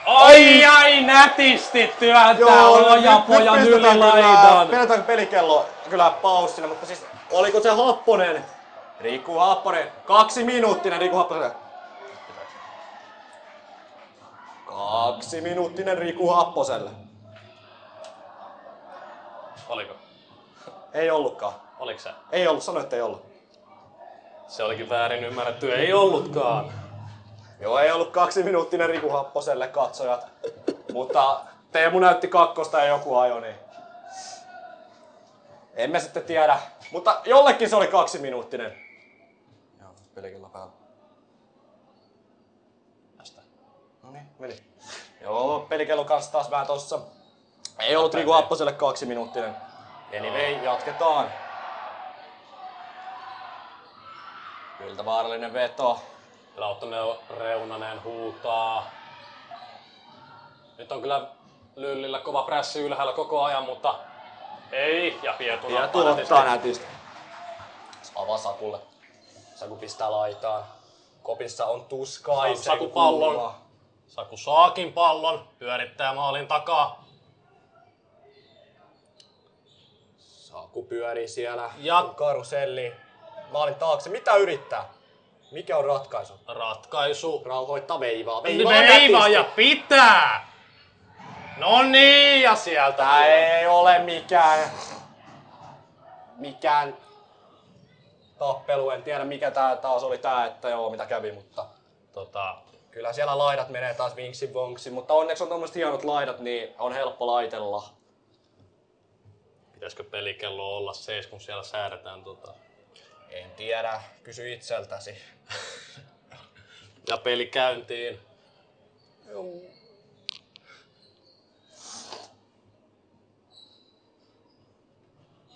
Ai nätisti työntää ojapojan yli laidan. Pidetäänkö pelikello kyllä paussina, mutta siis oliko se Happonen? Riku Happonen, 2-minuuttinen Riku Happonen. 2-minuuttinen Riku Happoselle. Oliko? Ei ollutkaan. Oliko se? Ei ollut, sanoit, että ei ollut. Se olikin väärin ymmärretty, ei ollutkaan. Joo, ei ollut 2-minuuttinen Riku Happoselle katsojat. Mutta Teemu näytti kakkosta ja joku ajo, niin emme sitten tiedä. Mutta jollekin se oli 2-minuuttinen. Joo, pelikello päällä. Tästä. No niin, meni. Joo, pelikello kanssa taas vähän tossa. Ei ollut Riku Happoselle 2-minuuttinen. Anyway, jatketaan. Kyllä vaarallinen veto. Lauttonen Reunanen huutaa. Nyt on kyllä Lyllillä kova prässi ylhäällä koko ajan, mutta ei. Ja Pietu Ja nappaa tuottaa nätisti. Avaa Sakulle. Saku pistää laitaan. Kopissa on tuskaisen Saku pallon. kuuma. Saku saakin pallon, pyörittää maalin takaa. Saku pyörii siellä. Ja Karuselli. Maalin taakse. Mitä yrittää? Mikä on ratkaisu? ratkaisu. Rauhoittaa veivaa. Veivaa ja pitää! No niin, ja sieltä Tää tulee. ei ole mikään tappelu. En tiedä mikä tää taas oli että joo mitä kävi, mutta kyllä siellä laidat menee taas vinksi vonksi, mutta onneksi on tommoset hienot laidat, niin on helppo laitella. Pitäisikö pelikello olla 7, kun siellä säädetään En tiedä, kysy itseltäsi. ja peli käyntiin.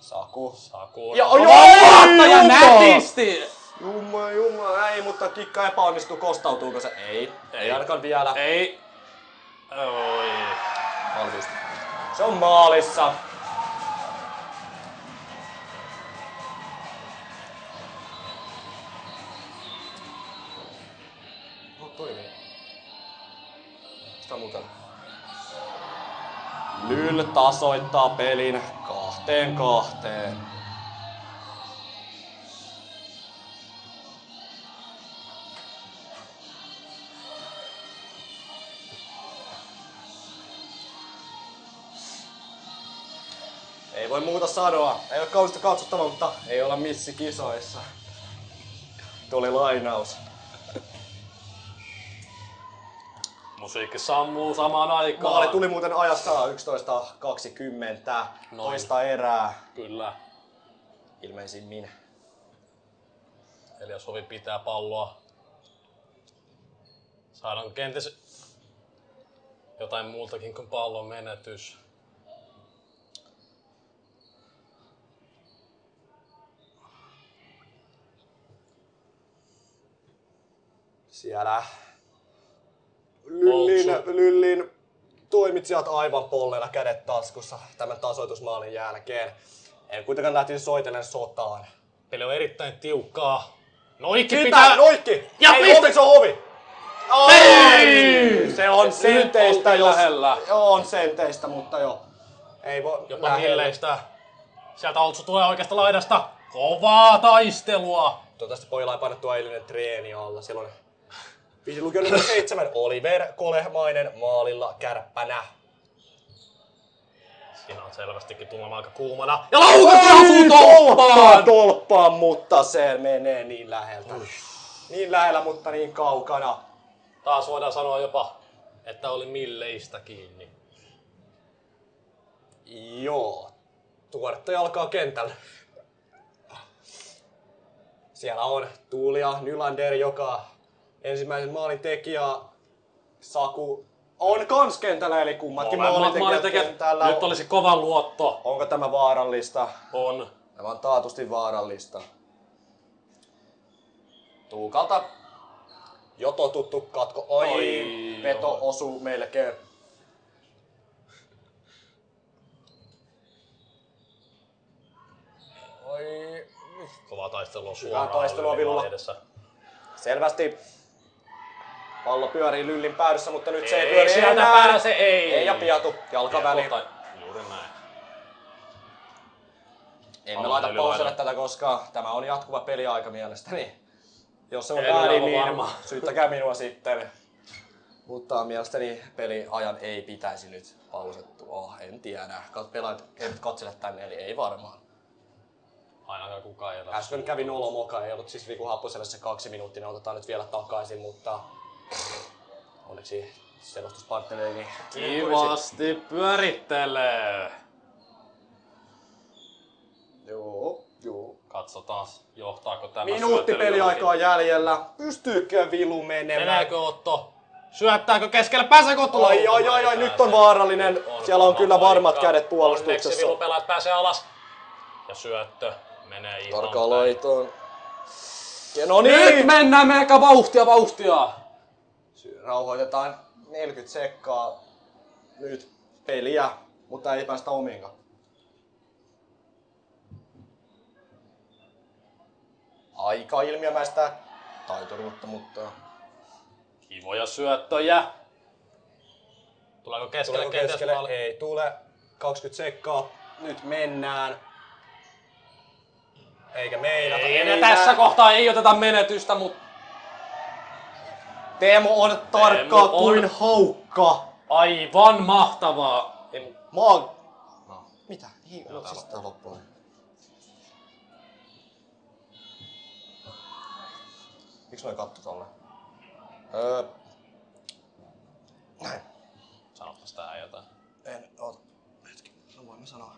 Saku. Saku. Ja ja nätisti! Jumma, ei, mutta kikka epäonnistuu. Kostautuuko se? Ei ainakaan vielä. Ei. Oi. Valtuusta. Se on maalissa. tasoittaa pelin 2-2. Ei voi muuta sanoa. Ei ole kaunista katsottavaa, mutta ei olla missikisoissa. Tuli lainaus. Musiikki sammuu samaan aikaan. Maali tuli muuten ajassa 11.20. Toista erää. Kyllä. Ilmeisimmin. Elias Hovi pitää palloa. Saadaan kenties jotain muutakin kuin pallon menetys. Siellä Lyllin toimitsijat aivan polleilla kädet taskussa tämän tasoitusmaalin jälkeen. En kuitenkaan lähtisi soitellen sotaan. Peli on erittäin tiukkaa. Noikki Pitää! Noikki! Ja ei piste! Hovi, se on Hovi! Ei! Se on senteistä, oltiin lähellä. Joo, on senteistä, mutta joo. Ei voi Jopa lähellä. milleistä. Sieltä Oltsu tulee oikeasta laidasta. Kovaa taistelua. Toivottavasti pojilla ei painettu eilinen treeni alla. Silloin viisilukio numero 7. Oliver Kolehmainen maalilla kärppänä. Siinä on selvästikin tunnelma aika kuumana. Ja laukaus osuu Tolppaan, mutta se menee niin läheltä. Niin lähellä, mutta niin kaukana. Taas voidaan sanoa jopa, että oli milleistä kiinni. Joo. Tuoretta jalkaa kentällä. Siellä on Tuulia Nylander, joka ensimmäisen maalin tekijä. Saku on kans kentällä, eli kummatkin maalintekijät kentällä. Nyt olisi kova luotto. Onko tämä vaarallista? On. Tämä on taatusti vaarallista. Tuukalta jo totuttu katko. Oi, veto osuu melkein. Oi. Kova taistelua Hyvää suoraan. taistelua Vilulla. Edessä. Selvästi pallo pyörii Lyllin päädyssä, mutta nyt se ei Ei pyöri sieltä enää. pääse, ei. Ei ja Piatu, jalkaväliin. Juuri näin. Emme laita pauselle tätä, koska tämä on jatkuva peliaika mielestäni. Jos se on En ole väärin, niin varma. syyttäkää minua sitten. Mutta mielestäni peliajan ei pitäisi nyt pausettua. En tiedä. Pelaajat eivät katsele tänne, eli ei varmaan. Ainakaan kukaan ei ole. Äsken kävi nolomoka, ei ollut siis Riku Happoselle se 2 minuuttia, ne otetaan nyt vielä takaisin, mutta onneksi selostuspartnerini Kivasti pyörittelee. Joo. Katsotaan, johtaako tämä Minuutti peliaikaa jäljellä. Pystyykö Vilu menemään? Meneekö Otto? Syöttääkö keskelle? Pääseekö Otto? Ai, nyt on vaarallinen. Siellä on kyllä varmat kädet puolustuksessa. Onneksi Vilu pelaat pääsee alas. Ja syöttö menee ihan Tarkaloitoon. No niin! Nyt mennään meikä vauhtia! Rauhoitetaan 40 sekkaa nyt peliä, mutta ei päästä omiinkaan. Aika ilmiömäistä taituruutta, mutta Kivoja syöttöjä. Tuleeko keskelle kenties maali? Ei tule. 20 sekkaa. Nyt mennään. Eikä meinata. Ei, tässä kohtaa ei oteta menetystä, mutta Teemu on tarkka Teemu on kuin haukka. aivan mahtavaa. Mitä? No, siis tää loppuu. Miksi noin katto tolle? Näin. Sanopas tää jotain. En oota. Hetki. No voin mä sanoa.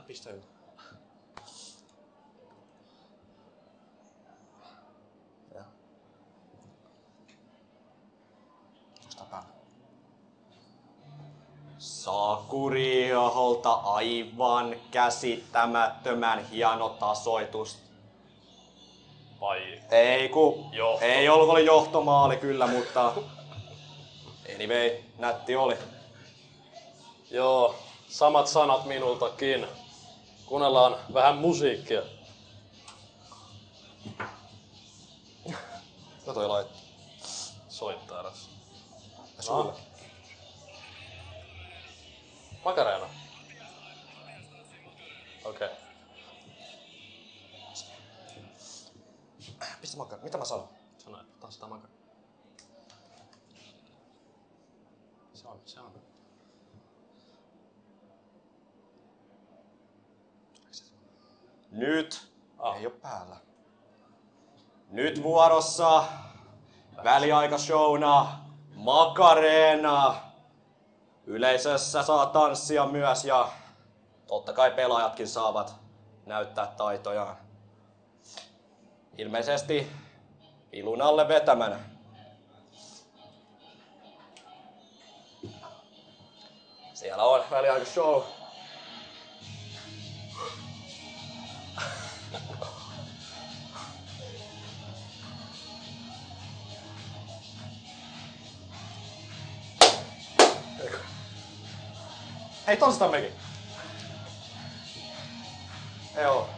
Pistä yllä. Ja. Onks päällä? Sakuriholta aivan käsittämättömän hieno tasoitus. Vai Johto. Ei ollut, oli johtomaali kyllä, mutta anyway, nätti oli. Joo, samat sanat minultakin. Kuunnellaan vähän musiikkia. No toi laittaa. Soittaa eräs. Sulle. Makareena. Okei. Okay. Mistä mitä mä sanon? Sano, että ottaa sitä makareena. Se on. Nyt. Ei oo päällä. Nyt vuorossa väliaikashowna Makareena. Yleisössä saa tanssia myös ja totta kai pelaajatkin saavat näyttää taitojaan. Ilmeisesti Vilun alle vetämänä. Siellä on väliaikashow. Hei, tanssitaan mekin. Joo.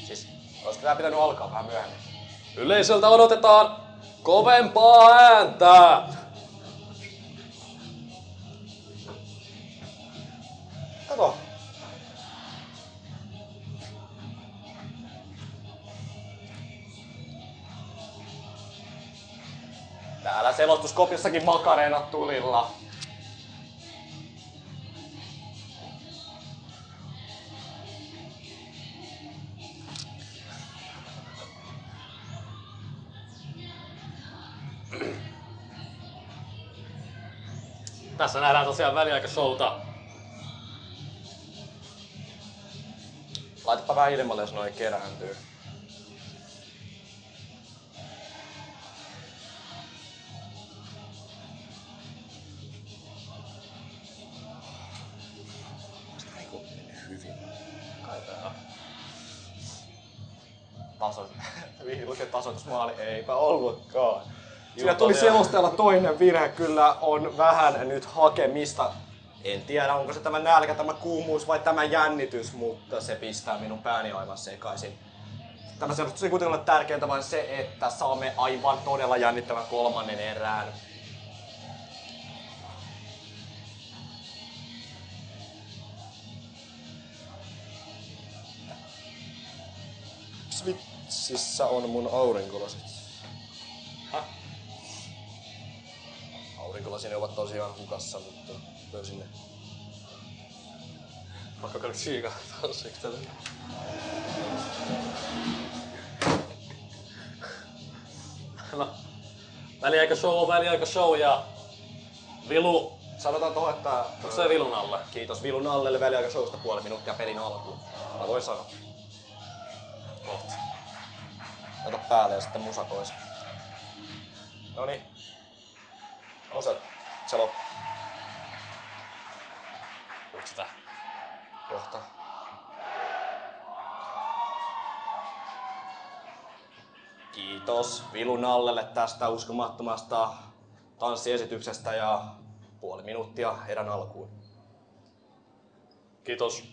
Siis, olisiko tää pitänyt alkaa vähän myöhemmin? Yleisöltä odotetaan kovempaa ääntä! Kato. Täällä selostuskopissakin Makareenat tulilla. Tässä nähdään tosiaan väliaikashowta. Laitapa vähän ilmalle, jos noin kerääntyy. Tasoitusmaali eipä ollutkaan. Siinä tuli selostella toinen virhe, kyllä on vähän nyt hakemista. En tiedä onko se tämä nälkä, tämä kuumuus vai tämä jännitys, mutta se pistää minun pääni aivan sekaisin. Tämä selostus ei kuitenkaan ole tärkeintä, vaan se, että saamme aivan todella jännittävän kolmannen erään. Switchissä on mun aurinkolasit. Aurinkolasini ovat tosiaan hukassa, mutta löysin ne. Pakko käydä siikaa tanssiksi tälle. No, väliaikashow ja Vilu. Sanotaan tohon, että... Onko se Vilun alle? Kiitos Vilun allelle väliaikashowsta puoli minuuttia pelin alkuun. Mä voin sanoa. Kohta. Ota päälle ja sitten musa pois. Noniin. Osa. Se loppu. Sitä. Kohta. Kiitos Vilun allelle tästä uskomattomasta tanssiesityksestä ja puoli minuuttia erän alkuun. Kiitos.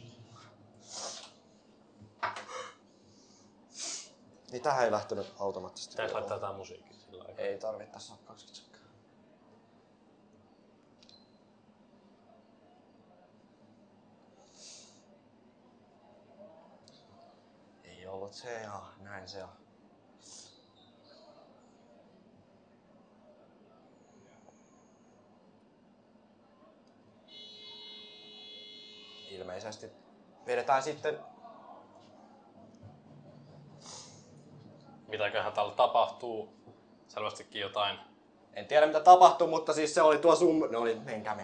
Niin tähän ei lähtenyt automaattisesti. Pitäis laittaa tää musiikki sillä aikaa. Ei tarvitse, tässä on 20 sekkaa. Ei ollut se ja näin se on. Ilmeisesti vedetään sitten. Mitäköhän täällä tapahtuu? Selvästikin jotain. En tiedä mitä tapahtui, mutta siis se oli tuo No niin, menkää.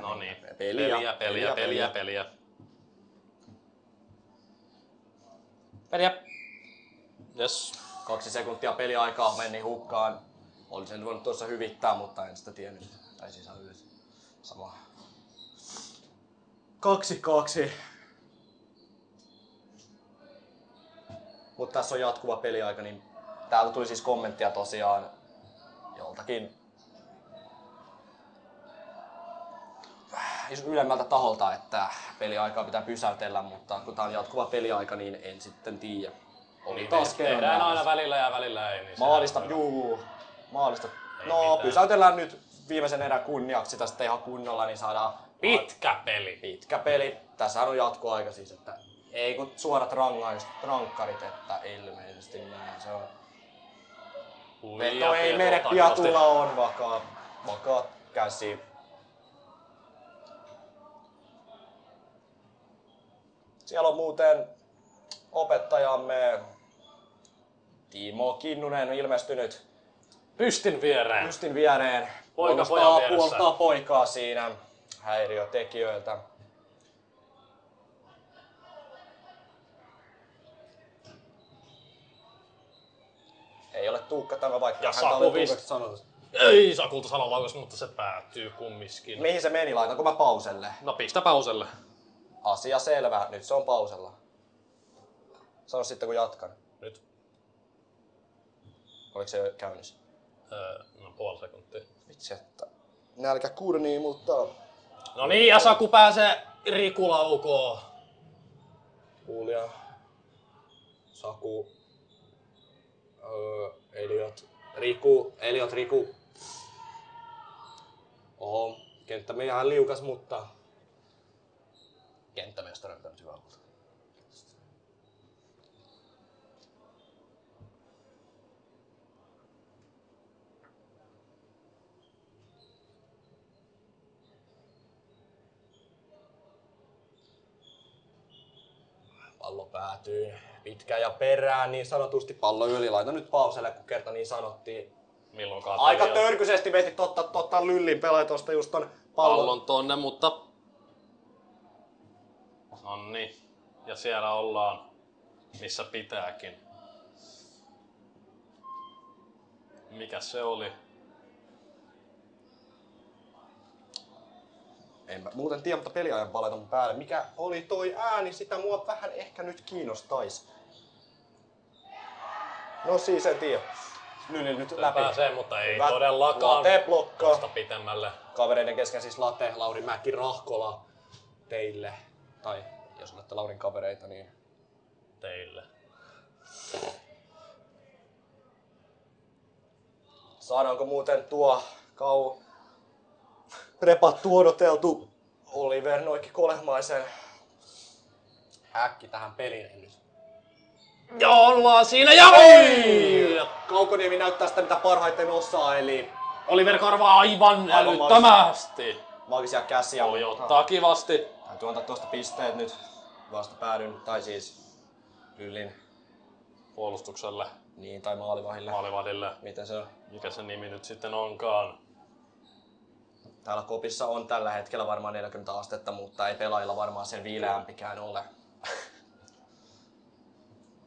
No niin. Peliä. Peliä. Yes. 2 sekuntia peliaikaa meni hukkaan. Olisin voinut tuossa hyvittää, mutta en sitä tiennyt. Tai siis ylös. Sama. 2-2. Mutta tässä on jatkuva peliaika, niin täältä tuli siis kommenttia tosiaan joltakin ylemmältä taholta, että peliaikaa pitää pysäytellä, mutta kun tää on jatkuva peliaika, niin en sitten tiedä. Oli taas kerran Tehdään aina välillä ja välillä ei. Niin maalista. No, pysäytellään nyt viimeisen erän kunniaksi sitä sitten ihan kunnolla, niin saadaan Pitkä peli. pitkä peli. Tässähän on jatkoaika siis, että ei kun suorat rankkarit, että ilmeisesti näin se on. Veto ei mene, Piatulla on vakaa käsi. Siellä on muuten opettajamme Timo Kinnunen ilmestynyt Pystin viereen. Pystin viereen. Poika pojan vieressä. Puoltaa poikaa siinä häiriötekijöiltä. Ei ole Tuukka tämä, vaikka Ja häntä oli Saku Tuukaksi sanonut. Ei Sakulta salolaukas, mutta se päättyy kumminkin. Mihin se meni? Laitanko mä pauselle? No pistä pauselle. Asia selvä. Nyt se on pausella. Sano sitten kun jatkan. Nyt. Oliko se käynnissä? No puoli sekuntia. Vitsi, että nälkä kurnii, mutta... No niin, ja Saku pääsee Rikulaukoon. Kuulija. Saku. Riku. Oho, kenttämme ihan liukas, mutta... Kenttämestari on nyt hyvä ollut. Pallo päätyy pitkään ja perään niin sanotusti. Pallo yli. Laita nyt pauselle, kun kerta niin sanottiin. Milloinkaan Aika törkyisesti veti totta lyllin pelaaja tosta just ton pallon tonne, mutta... Nonni. Ja siellä ollaan, missä pitääkin. Mikä se oli? En mä muuten tiedä, mutta peliajan palata mun päälle. Mikä oli toi ääni, sitä mua vähän ehkä nyt kiinnostais. No siis en tiedä. Lyli nyt läpi. Pääsee, mutta ei hyvä. todellakaan. Late blokkaa. Vasta pitemmälle. Kavereiden kesken siis Late, Lauri Mäki, Rahkola teille. Tai jos olette Laurin kavereita, niin... Teille. Saadaanko muuten tuo prepattu odoteltu Oliver Noikki Kolehmaisen häkki tähän peliin nyt? Ja ollaan siinä ja Kaukoniemi näyttää sitä mitä parhaiten osaa, eli Oliver karvaa aivan älyttömästi. Maagisia käsiä. Ojottaa kivasti. Täytyy antaa tuosta pisteet nyt vasta päädyn, tai siis Yllin Puolustukselle. niin, tai maalivahille. Maalivahdille. Miten se on? Mikä se nimi nyt sitten onkaan? Täällä kopissa on tällä hetkellä varmaan 40 astetta, mutta ei pelaajilla varmaan sen viileämpikään ole.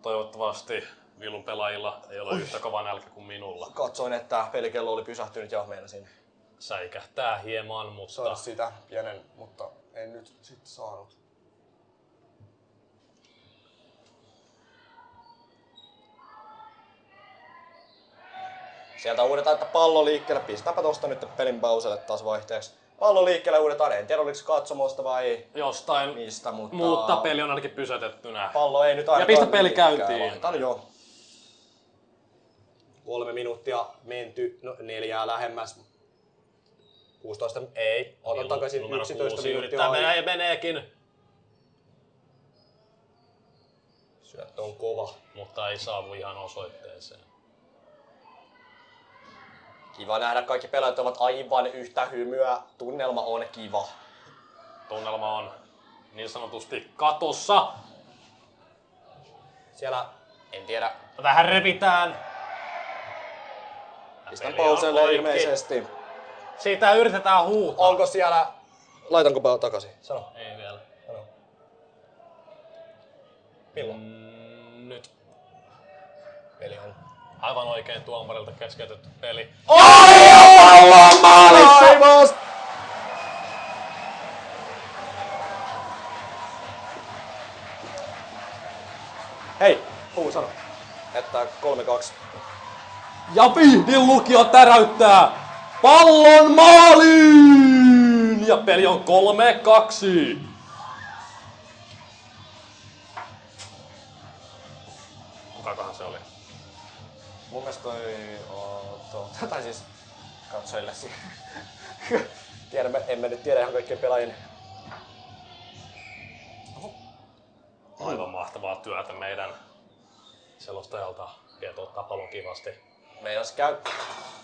Toivottavasti Vilun pelaajilla ei ole yhtä kova nälkä kuin minulla. Katsoin, että pelikello oli pysähtynyt ja meinasin Säikähtää hieman, mutta... saada sitä pienen, mutta en nyt sit saanut. Sieltä uudetaan, että pallo liikkeelle. Pistäpä tosta nyt pelin pauselle taas vaihteeksi. Pallo liikkeelle uudetaan. En tiedä oliko katsomosta vai jostain mistä, mutta peli on ainakin pysäytettynä. Pallo ei nyt aina. Ja pistä peli käyntiin. Jo. 3 minuuttia menty, no 4 lähemmäs. 16, ei. Otan takaisin numero 11 minuuttia. minuuttia. Ja meneekin. Syöttö on kova. Mutta ei saavu ihan osoitteeseen. Kiva nähdä, kaikki pelaajat ovat aivan yhtä hymyä. Tunnelma on kiva. Tunnelma on niin sanotusti katossa. Siellä, en tiedä. Vähän repitään. Pistän pauselle ilmeisesti. Siitä yritetään huutaa. Onko siellä... Laitanko takaisin? Sano. Ei vielä. Sano. Milloin? Nyt. Peli on. Aivan oikein tuomarilta keskeytetty peli. Pallon maalissa! Hei, sano. Että 3-2. Ja Vihdin lukio täräyttää pallon maaliin! Ja peli on 3-2. Kukakohan se oli? Mun mielestä tai siis katsojille emme nyt tiedä ihan kaikkien pelaajien. Aivan mahtavaa työtä meidän selostajalta. Pieto ottaa pallon kivasti. Meinas käy.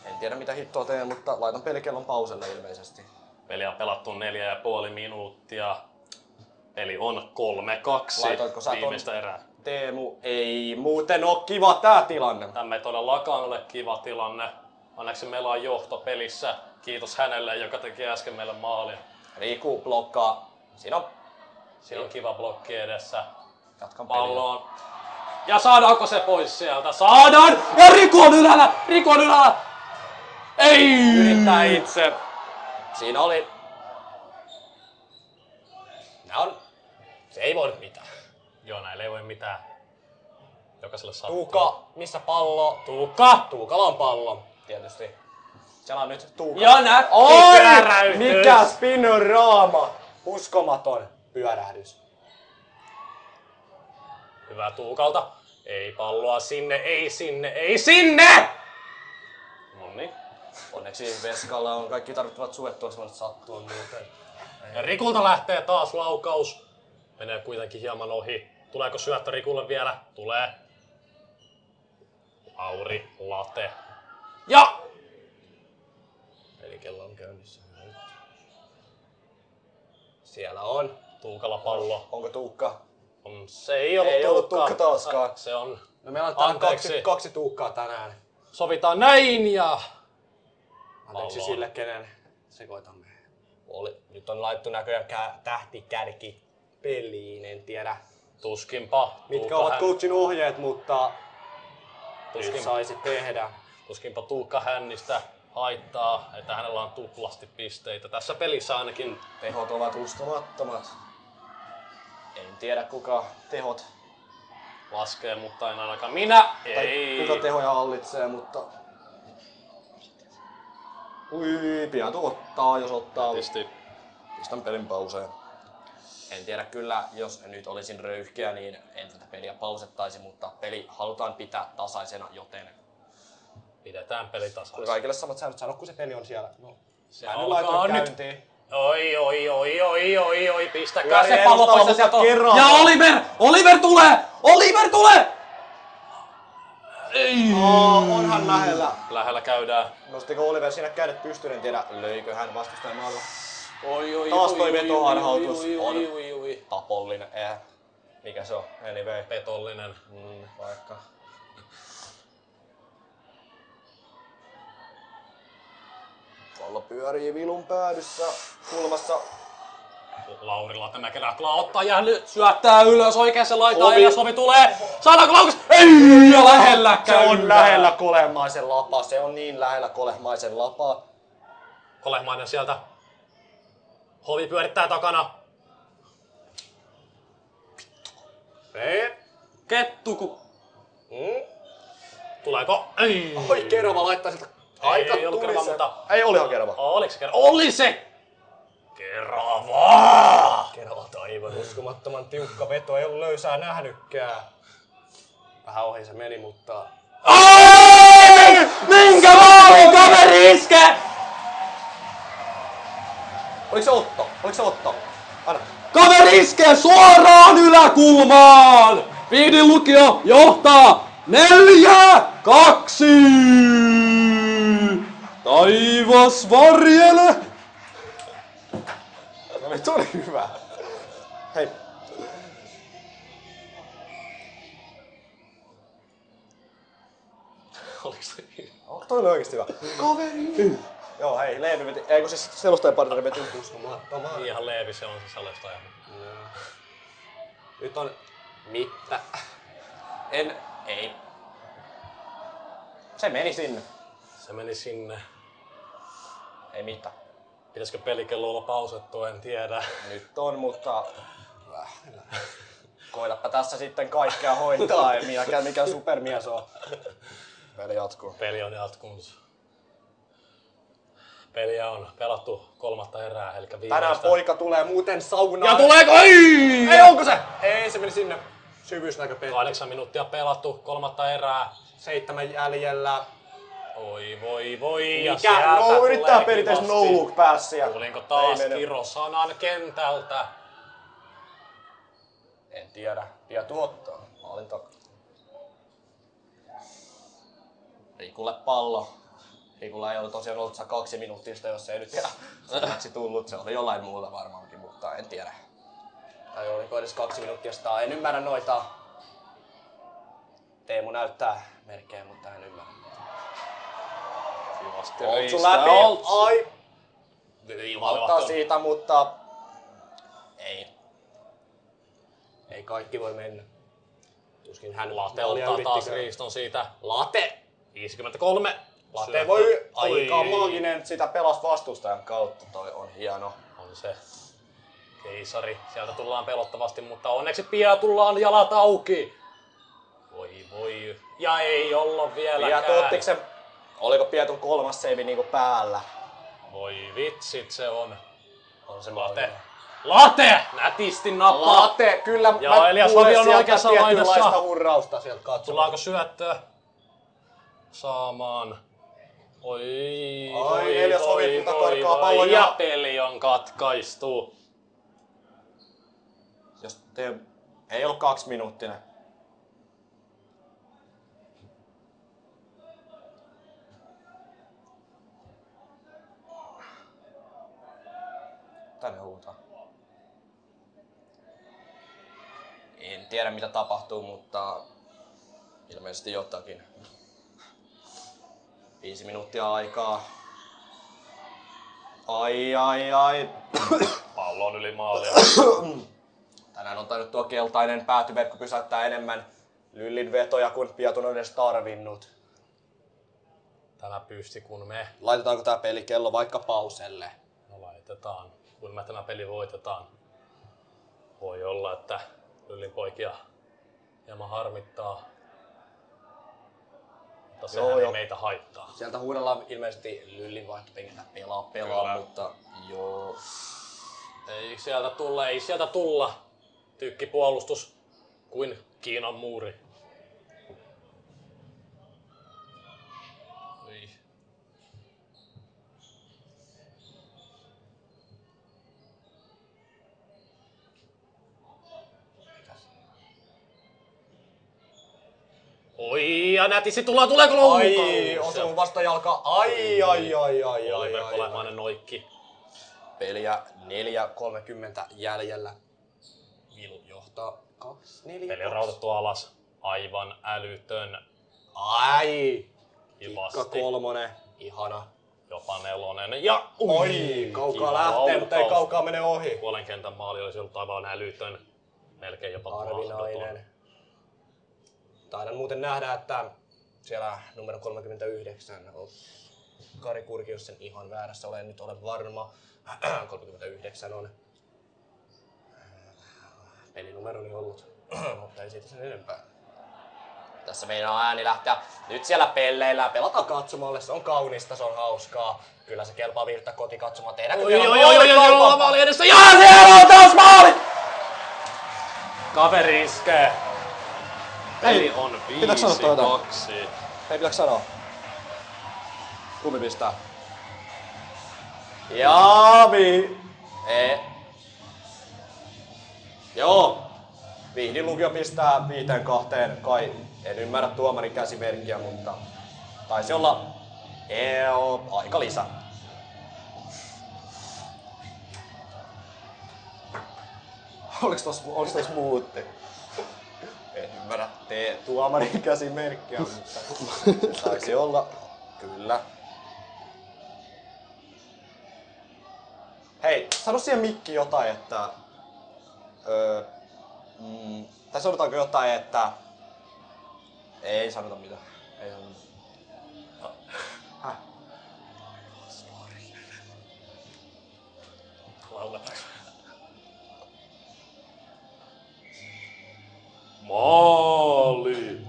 En tiedä mitä hittoa teen, mutta laitan pelikellon pauselle ilmeisesti. Peliä on pelattu 4,5 minuuttia. Peli on 3-2 Laitoitko sä viimeistä erää. Teemu, ei muuten oo kiva tää tilanne. Tämä ei todellakaan ole kiva tilanne. Onneksi meillä on johto pelissä. Kiitos hänelle, joka teki äsken meille maalin. Riku blokkaa. Siinä on kiva blokki edessä. Jatkan peliä. Palloon. Ja saadaanko se pois sieltä? Saadaan! Ja Riku on ylhäällä! Riku on ylhäällä! Ei! Yrittää itse. Siinä oli. Se ei voi mitään. Joo, näillä ei voi mitään. Jokaiselle sattuu. Tuukka, missä pallo? Tuukka! Tuukalla on pallo, tietysti. Siellä on nyt Tuukka. Ja nätti Oi! pyöräytys! Mikä spinoraama! Uskomaton pyörähdys. Hyvä Tuukalta. Ei palloa sinne, ei sinne, ei sinne! Noniin. Onneksi Veskalla on kaikki tarvittavat suojat tuossa sattuu muuten. Ja Rikulta lähtee taas laukaus. Menee kuitenkin hieman ohi. Tuleeko syöttö Rikulle vielä? Tulee. Lauri, late. Ja! Eli kello on käynnissä nyt. Siellä on. Tuukalla pallo. Onko Tuukka? Se ei ollut Ei Tuukka. ollut Tuukka taaskaan. Se on. No meillä on täällä Anteeksi. kaksi Tuukkaa tänään. Sovitaan näin ja... Anteeksi Pallo on. sille, kenen sekoitamme. Nyt on laittu näköjään tähtikärki peliin, en tiedä Tuskinpa. mitkä Tuukka ovat coachin ohjeet, mutta Tuskin- saisi tehdä. Tuskinpa Tuukka Hännistä haittaa, että hänellä on tuplasti pisteitä. Tässä pelissä ainakin Tehot ovat uskomattomat. En tiedä kuka tehot laskee, mutta en ainakaan minä. tai Ei. kuka tehoja hallitsee, mutta ui, pian tuo ottaa, jos ottaa. Tietysti Pistän pelin pauseen. En tiedä kyllä, jos nyt olisin röyhkeä, niin en tätä peliä pausettaisi, mutta peli halutaan pitää tasaisena, joten pidetään peli tasaisena. kaikille samat säännöt. Sano, kun se peli on siellä. No, Se mä en alkaa laitoin nyt. käyntiin. Oi, pistäkää Pyörii se pallo edustalla, pois sieltä. mutta kerran. Ja Oliver tulee! Oliver tulee! Ei. Onhan lähellä. Lähellä käydään. Nostiko Oliver siinä kädet pystyyn, en tiedä löikö hän vastustajan maalla. Oi, Taas toi vetoharhautus on Oi. tapollinen. Mikä se on? Anyway. Petollinen. Vaikka. Pallo pyörii vilun päädyssä kulmassa. Lauri Latemäkelä ottaa ja nyt syöttää ylös oikeassa laitaan. Ovi. Ja Sovi tulee. Saadaanko laukas? Ei! Ja lähellä Se on käydään. lähellä Kolehmaisen lapaa. Se on niin lähellä Kolehmaisen lapaa. Kolehmainen sieltä. Hovi pyörittää takana. Kettu. Tuleeko? Ei. Oi, Kerova laittaa sieltä. Aika Ei ollut tulisen. Kerava, mutta... Ei, olihan Kerova. Oliko se Kerava? Oli se! Kerava! Kerova aivan uskomattoman tiukka veto. Ei ollut löysää nähnytkään. Vähän ohi se meni, mutta... Ai! Minkä maalin kaveri iskee? Oliko se Otto? Oliko se Otto? Anna. Kaveri iskee suoraan yläkulmaan! Viidin lukio johtaa 4-2! Taivas varjele! Se oli hyvä. Hei. Oliko se hyvä? Toi oli oikeesti hyvä. Kaveri! Joo, hei, Leevi veti, eikö siis selostajapartneri veti uskomattomaan. Ihan Leevi se on se selostaja. Nyt on... Mitä? Ei. Se meni sinne. Se meni sinne. Ei mitään. Pitäisikö pelikello olla pausettu, en tiedä. Nyt on, mutta... Koitapa tässä sitten kaikkea hoitaa, ei mikä supermies on. Peli jatkuu. Peli on jatkunut. Peliä on pelattu 3. erää, eli viimeistä. Tänään poika tulee muuten saunaan. Ja tuleeko? Ei, onko se? Ei, se meni sinne. Syvyysnäköpetti. 8 minuuttia pelattu, 3. erää. 7 jäljellä. Voi. Ja No, sieltä yrittää tuleekin perinteisesti no vasti. look päässiä. Tulinko taas Ei mene. Kirosanan kentältä? En tiedä. Pian tuottaa. Maalin takaa. Rikulle pallo. Rikulla ei ollut tosiaan ollut 2 minuuttista, jos ei nyt vielä suomeksi tullut. Se oli jollain muuta varmaankin, mutta en tiedä. Tai oliko edes 2 minuuttia. En ymmärrä noita. Teemu näyttää merkkejä, mutta en ymmärrä. Oltsu läpi. Ai. Valtaa siitä, mutta ei. Ei kaikki voi mennä. Tuskin hän Late maalia ottaa taas yrittikö. riiston siitä. Late! 53. Late voi aika maaginen, sitä pelas vastustajan kautta, toi on hieno. On se. Keisari. Sieltä tullaan pelottavasti, mutta onneksi pian tullaan jalat auki. Voi. Ja ei olla vieläkään. Pietun ottiko se, oliko Pietun 3. seivi niinku päällä? Voi vitsit, se on. On se Late! Nätisti nappaa. Late, kyllä Ja Elias Lovi on oikeassa laidassa. tietynlaista hurrausta sieltä katsomaan. Tullaanko syöttöä saamaan? Ai, Elias Lovi karkaa pallon ja peli on katkaistu. Jos ei ollut 2 minuuttinen. Tänne huutaa. En tiedä mitä tapahtuu, mutta ilmeisesti jotakin. 5 minuuttia aikaa. Ai. Pallo on yli maalia. Tänään on tainnut tuo keltainen päätyverkko pysäyttää enemmän Lyllin vetoja kuin Pietun on edes tarvinnut. Tämä pysti kun me. Laitetaanko tää pelikello vaikka pauselle? No laitetaan. Kun me tämä peli voitetaan. Voi olla, että Lyllin poikia hieman harmittaa. Mutta sehän ei meitä haittaa. Sieltä huudellaan ilmeisesti Lyllin vaihtopenkiltä pelaa, Kyllä. mutta joo. Ei sieltä tulla. Tykkipuolustus kuin Kiinan muuri. Oi, ja nätisti tuleeko loukaus? Ai, osuu vastajalka. Ai. Oliver Kolehmainen noikki. Peliä 4.30 jäljellä. Vilu johtaa 2-4. Peli on rautattu alas. Aivan älytön. Ai! Kivasti. Kikka 3. Ihana. Jopa 4. Ja Oi! Kaukaa kiva lähtee, mutta ei laukaus. kaukaa mene ohi. Puolen kentän maali olisi ollut aivan älytön. Melkein jopa mahdoton. Arvinainen. Taidan muuten nähdä, että siellä numero 39 on Kari Kurki, jos sen ihan väärässä olen, nyt olen varma. 39 on pelinumeroni ollut, mutta ei siitä sen enempää. Tässä meidän on ääni lähteä nyt siellä pelleillä. Pelataan katsomalle, se on kaunista, se on hauskaa. Kyllä se kelpaa virta kotikatsomaan. Tehdäänkö Oi, maali edessä. Ja siellä on taas maali! Kaveri iskee. Peli on 5-2. Ei pitääkö sanoa? Kumpi pistää? Jaavi! Joo. Vihdin lukio pistää 5-2. Kai en ymmärrä tuomarin käsimerkkiä, mutta taisi olla aika lisä. Oliks tos muutti? En ymmärrä tuomarin käsimerkkiä, mutta taisi olla. Kyllä. Hei, sano siihen mikki jotain, että... tai sanotaanko jotain, että... Ei sanota mitään. Ei sanota. Häh? Maali!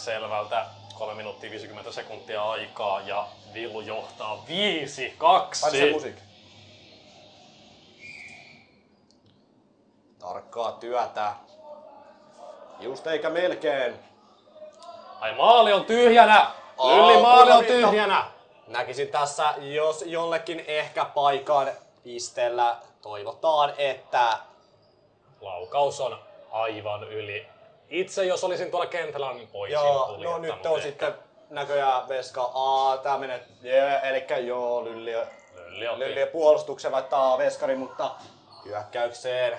selvältä. 3 minuuttia 50 sekuntia aikaa ja Villu johtaa 5-2. Paitsi musiikki. Tarkkaa työtä. Just eikä melkein. Ai maali on tyhjänä! Lylli maali on tyhjänä! Näkisin tässä, jos jollekin ehkä paikan pisteellä toivotaan, että Laukaus on aivan yli. Itse jos olisin tuolla kentällä, niin voisin no nyt on sitten näköjään Veska. Tää menee, elikkä Lylli puolustuksen laittaa Veskari, mutta hyökkäykseen.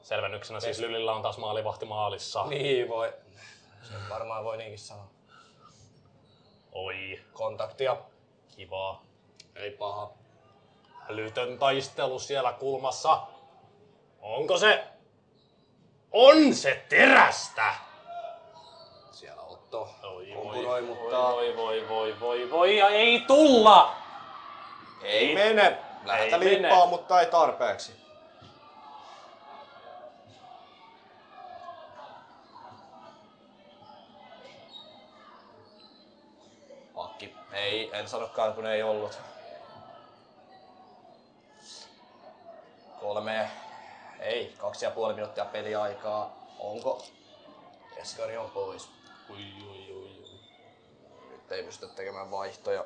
Selvennyksenä siis Lyllillä on taas maalivahti maalissa. Niin voi. Se varmaan voi niinkin sanoa. Oi, Kontaktia. kivaa. Ei paha. Älytön taistelu siellä kulmassa. Onko se? On se terästä! Siellä Otto Oi, kompuroi, mutta voi, ja ei tulla! ei mene. Lähetä Ei liippaa, mene. mutta ei tarpeeksi. Pakki. Ei, en sanokaan kun ei ollut. 2,5 minuuttia peliaikaa. Onko? Eskari on pois. Nyt ei pystytä tekemään vaihtoja.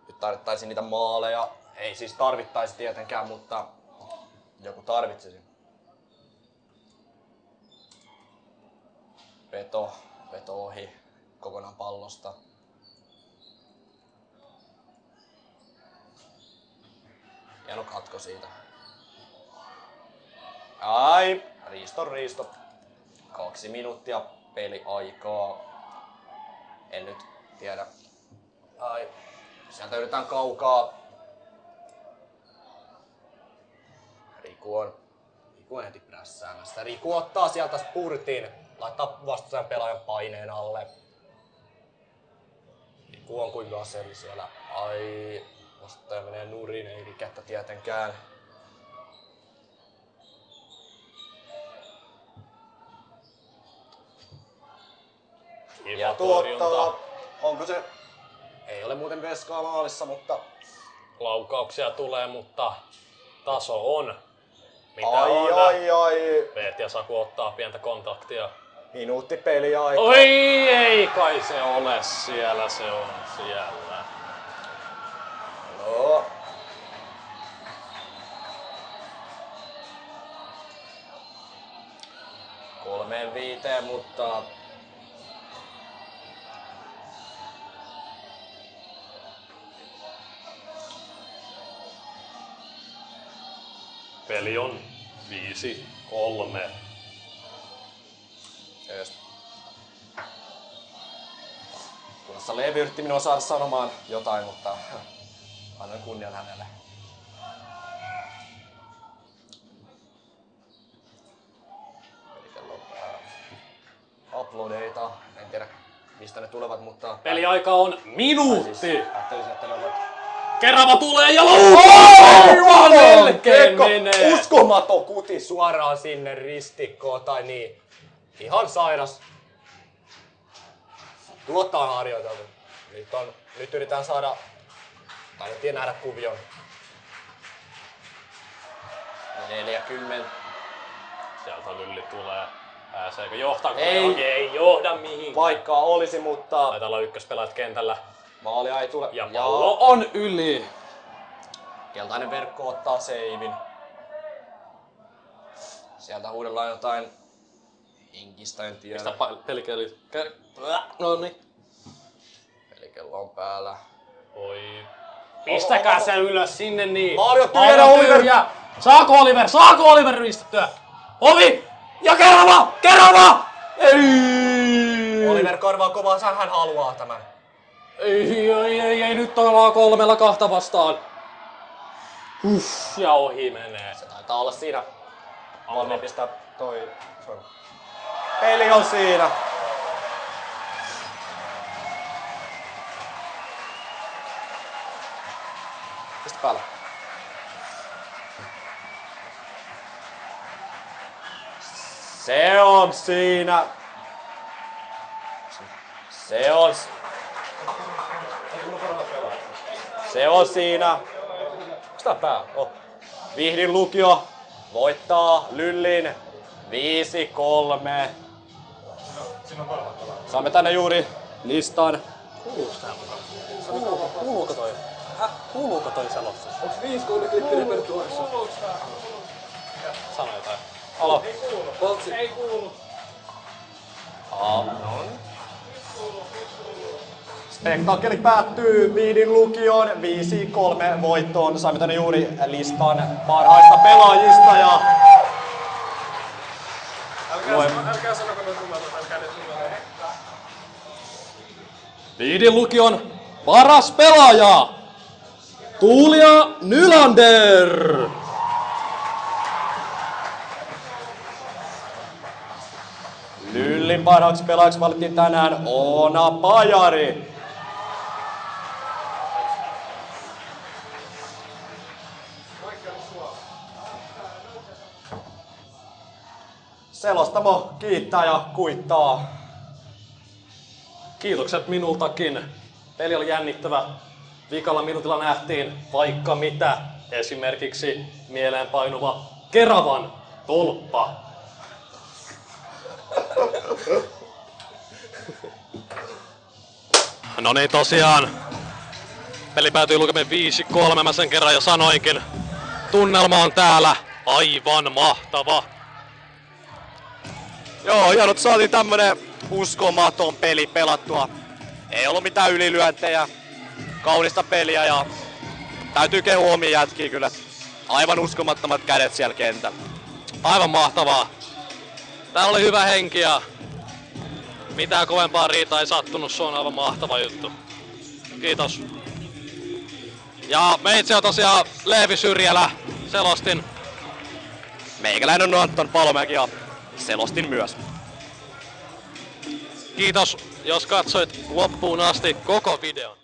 Nyt tarvittaisiin niitä maaleja. Ei siis tarvittaisi tietenkään, mutta joku tarvitsisi. Veto ohi kokonaan pallosta. Hieno katko siitä. Ai, riisto. 2 minuuttia peliaikaa. En nyt tiedä. Ai, sieltä yritetään kaukaa. Riku on heti prässäämässä. Riku ottaa sieltä spurtin. Laittaa vastustajan pelaajan paineen alle. Riku on kuin gaseli siellä. Ai, vastustaja menee nurin, ei rikettä tietenkään. Ja tuottaa. Onko se? Ei ole muuten Veskaa maalissa, mutta Laukauksia tulee, mutta taso on. Mitä ai. Veet ja Saku ottaa pientä kontaktia. Minuutti peliaikaa. Oi, ei kai se ole siellä, se on siellä. No. Kolmeen 5, mutta Peli on 5-3. Just. Tuossa Leevi yritti minua saada sanomaan jotain, mutta annan kunnian hänelle. Eli kello on uploadeita. En tiedä mistä ne tulevat, mutta Peliaika on minuutti! siis ajattelisin, että ne ovat Kerava tulee ja aivan melkein menee! uskomaton kuti suoraan sinne ristikkoon tai niin. Ihan sairas. Tuotta on harjoiteltu. Nyt yritetään saada, tai nyt nähdä kuvion. 40. Sieltä Lylli tulee. Pääseekö johtaako? Ei johda mihinkään. Paikkaa olisi, mutta Taitaa olla ykköspelaajat kentällä. maalia ei tule. Ja pallo on yli. Keltainen verkko ottaa seivin. Sieltä huudellaan jotain hinkistä, en tiedä. Mistä pelikeli? No niin. Pelikello on päällä. Oi. Pistäkää se ylös sinne niin. Maali on tyhjänä, Oliver! Saako Oliver ristettyä? Ovi! Ja Kerava! Ei! Oliver karvaa kovaa, hän haluaa tämän. Ei, nyt ollaan 3-2 vastaan. Ja ohi menee. Se taitaa olla siinä. Valmi pistää toi. Peli on siinä. Pistä päälle. Se on siinä. Se on siinä. Onks tää pää? Oh. Vihdin lukio voittaa Lyllin 5-3. Saamme tänne juuri listan. Kuuluuko toi? Kuuluuko toi selostus? Onks 5-3 repertuaarissa? Sano jotain. Alo. Poltsi. Ei kuulu. Spektaakkeli päättyy Vihdin lukion 5-3 voittoon. Saimme tänne juuri listan parhaista pelaajista ja Älkää sanoko noin numerot, älkää ne numerot. Vihdin lukion paras pelaaja! Tuulia Nylander! Lyllin parhaaksi pelaajaksi valittiin tänään Oona Pajari. Selostamo kiittää ja kuittaa. Kiitokset minultakin. Peli oli jännittävä. Vikalla minuutilla nähtiin vaikka mitä. Esimerkiksi mieleenpainuva Keravan tolppa. No niin, tosiaan. Peli päätyi lukemaan 5-3, mä sen kerran jo sanoinkin. Tunnelma on täällä aivan mahtava. Joo, hienot saatiin tämmönen uskomaton peli pelattua. Ei ollut mitään ylilyöntejä. Kaunista peliä ja täytyy kehua omia jätkiä kyllä. Aivan uskomattomat kädet siellä kentällä. Aivan mahtavaa. Täällä oli hyvä henki ja mitään kovempaa riitaa ei sattunut, se on aivan mahtava juttu. Kiitos. Ja meitsi on tosiaan Leevi Syrjälä, selostin. Meikäläinen on Anton Palomäki ja selostin myös. Kiitos, jos katsoit loppuun asti koko videon.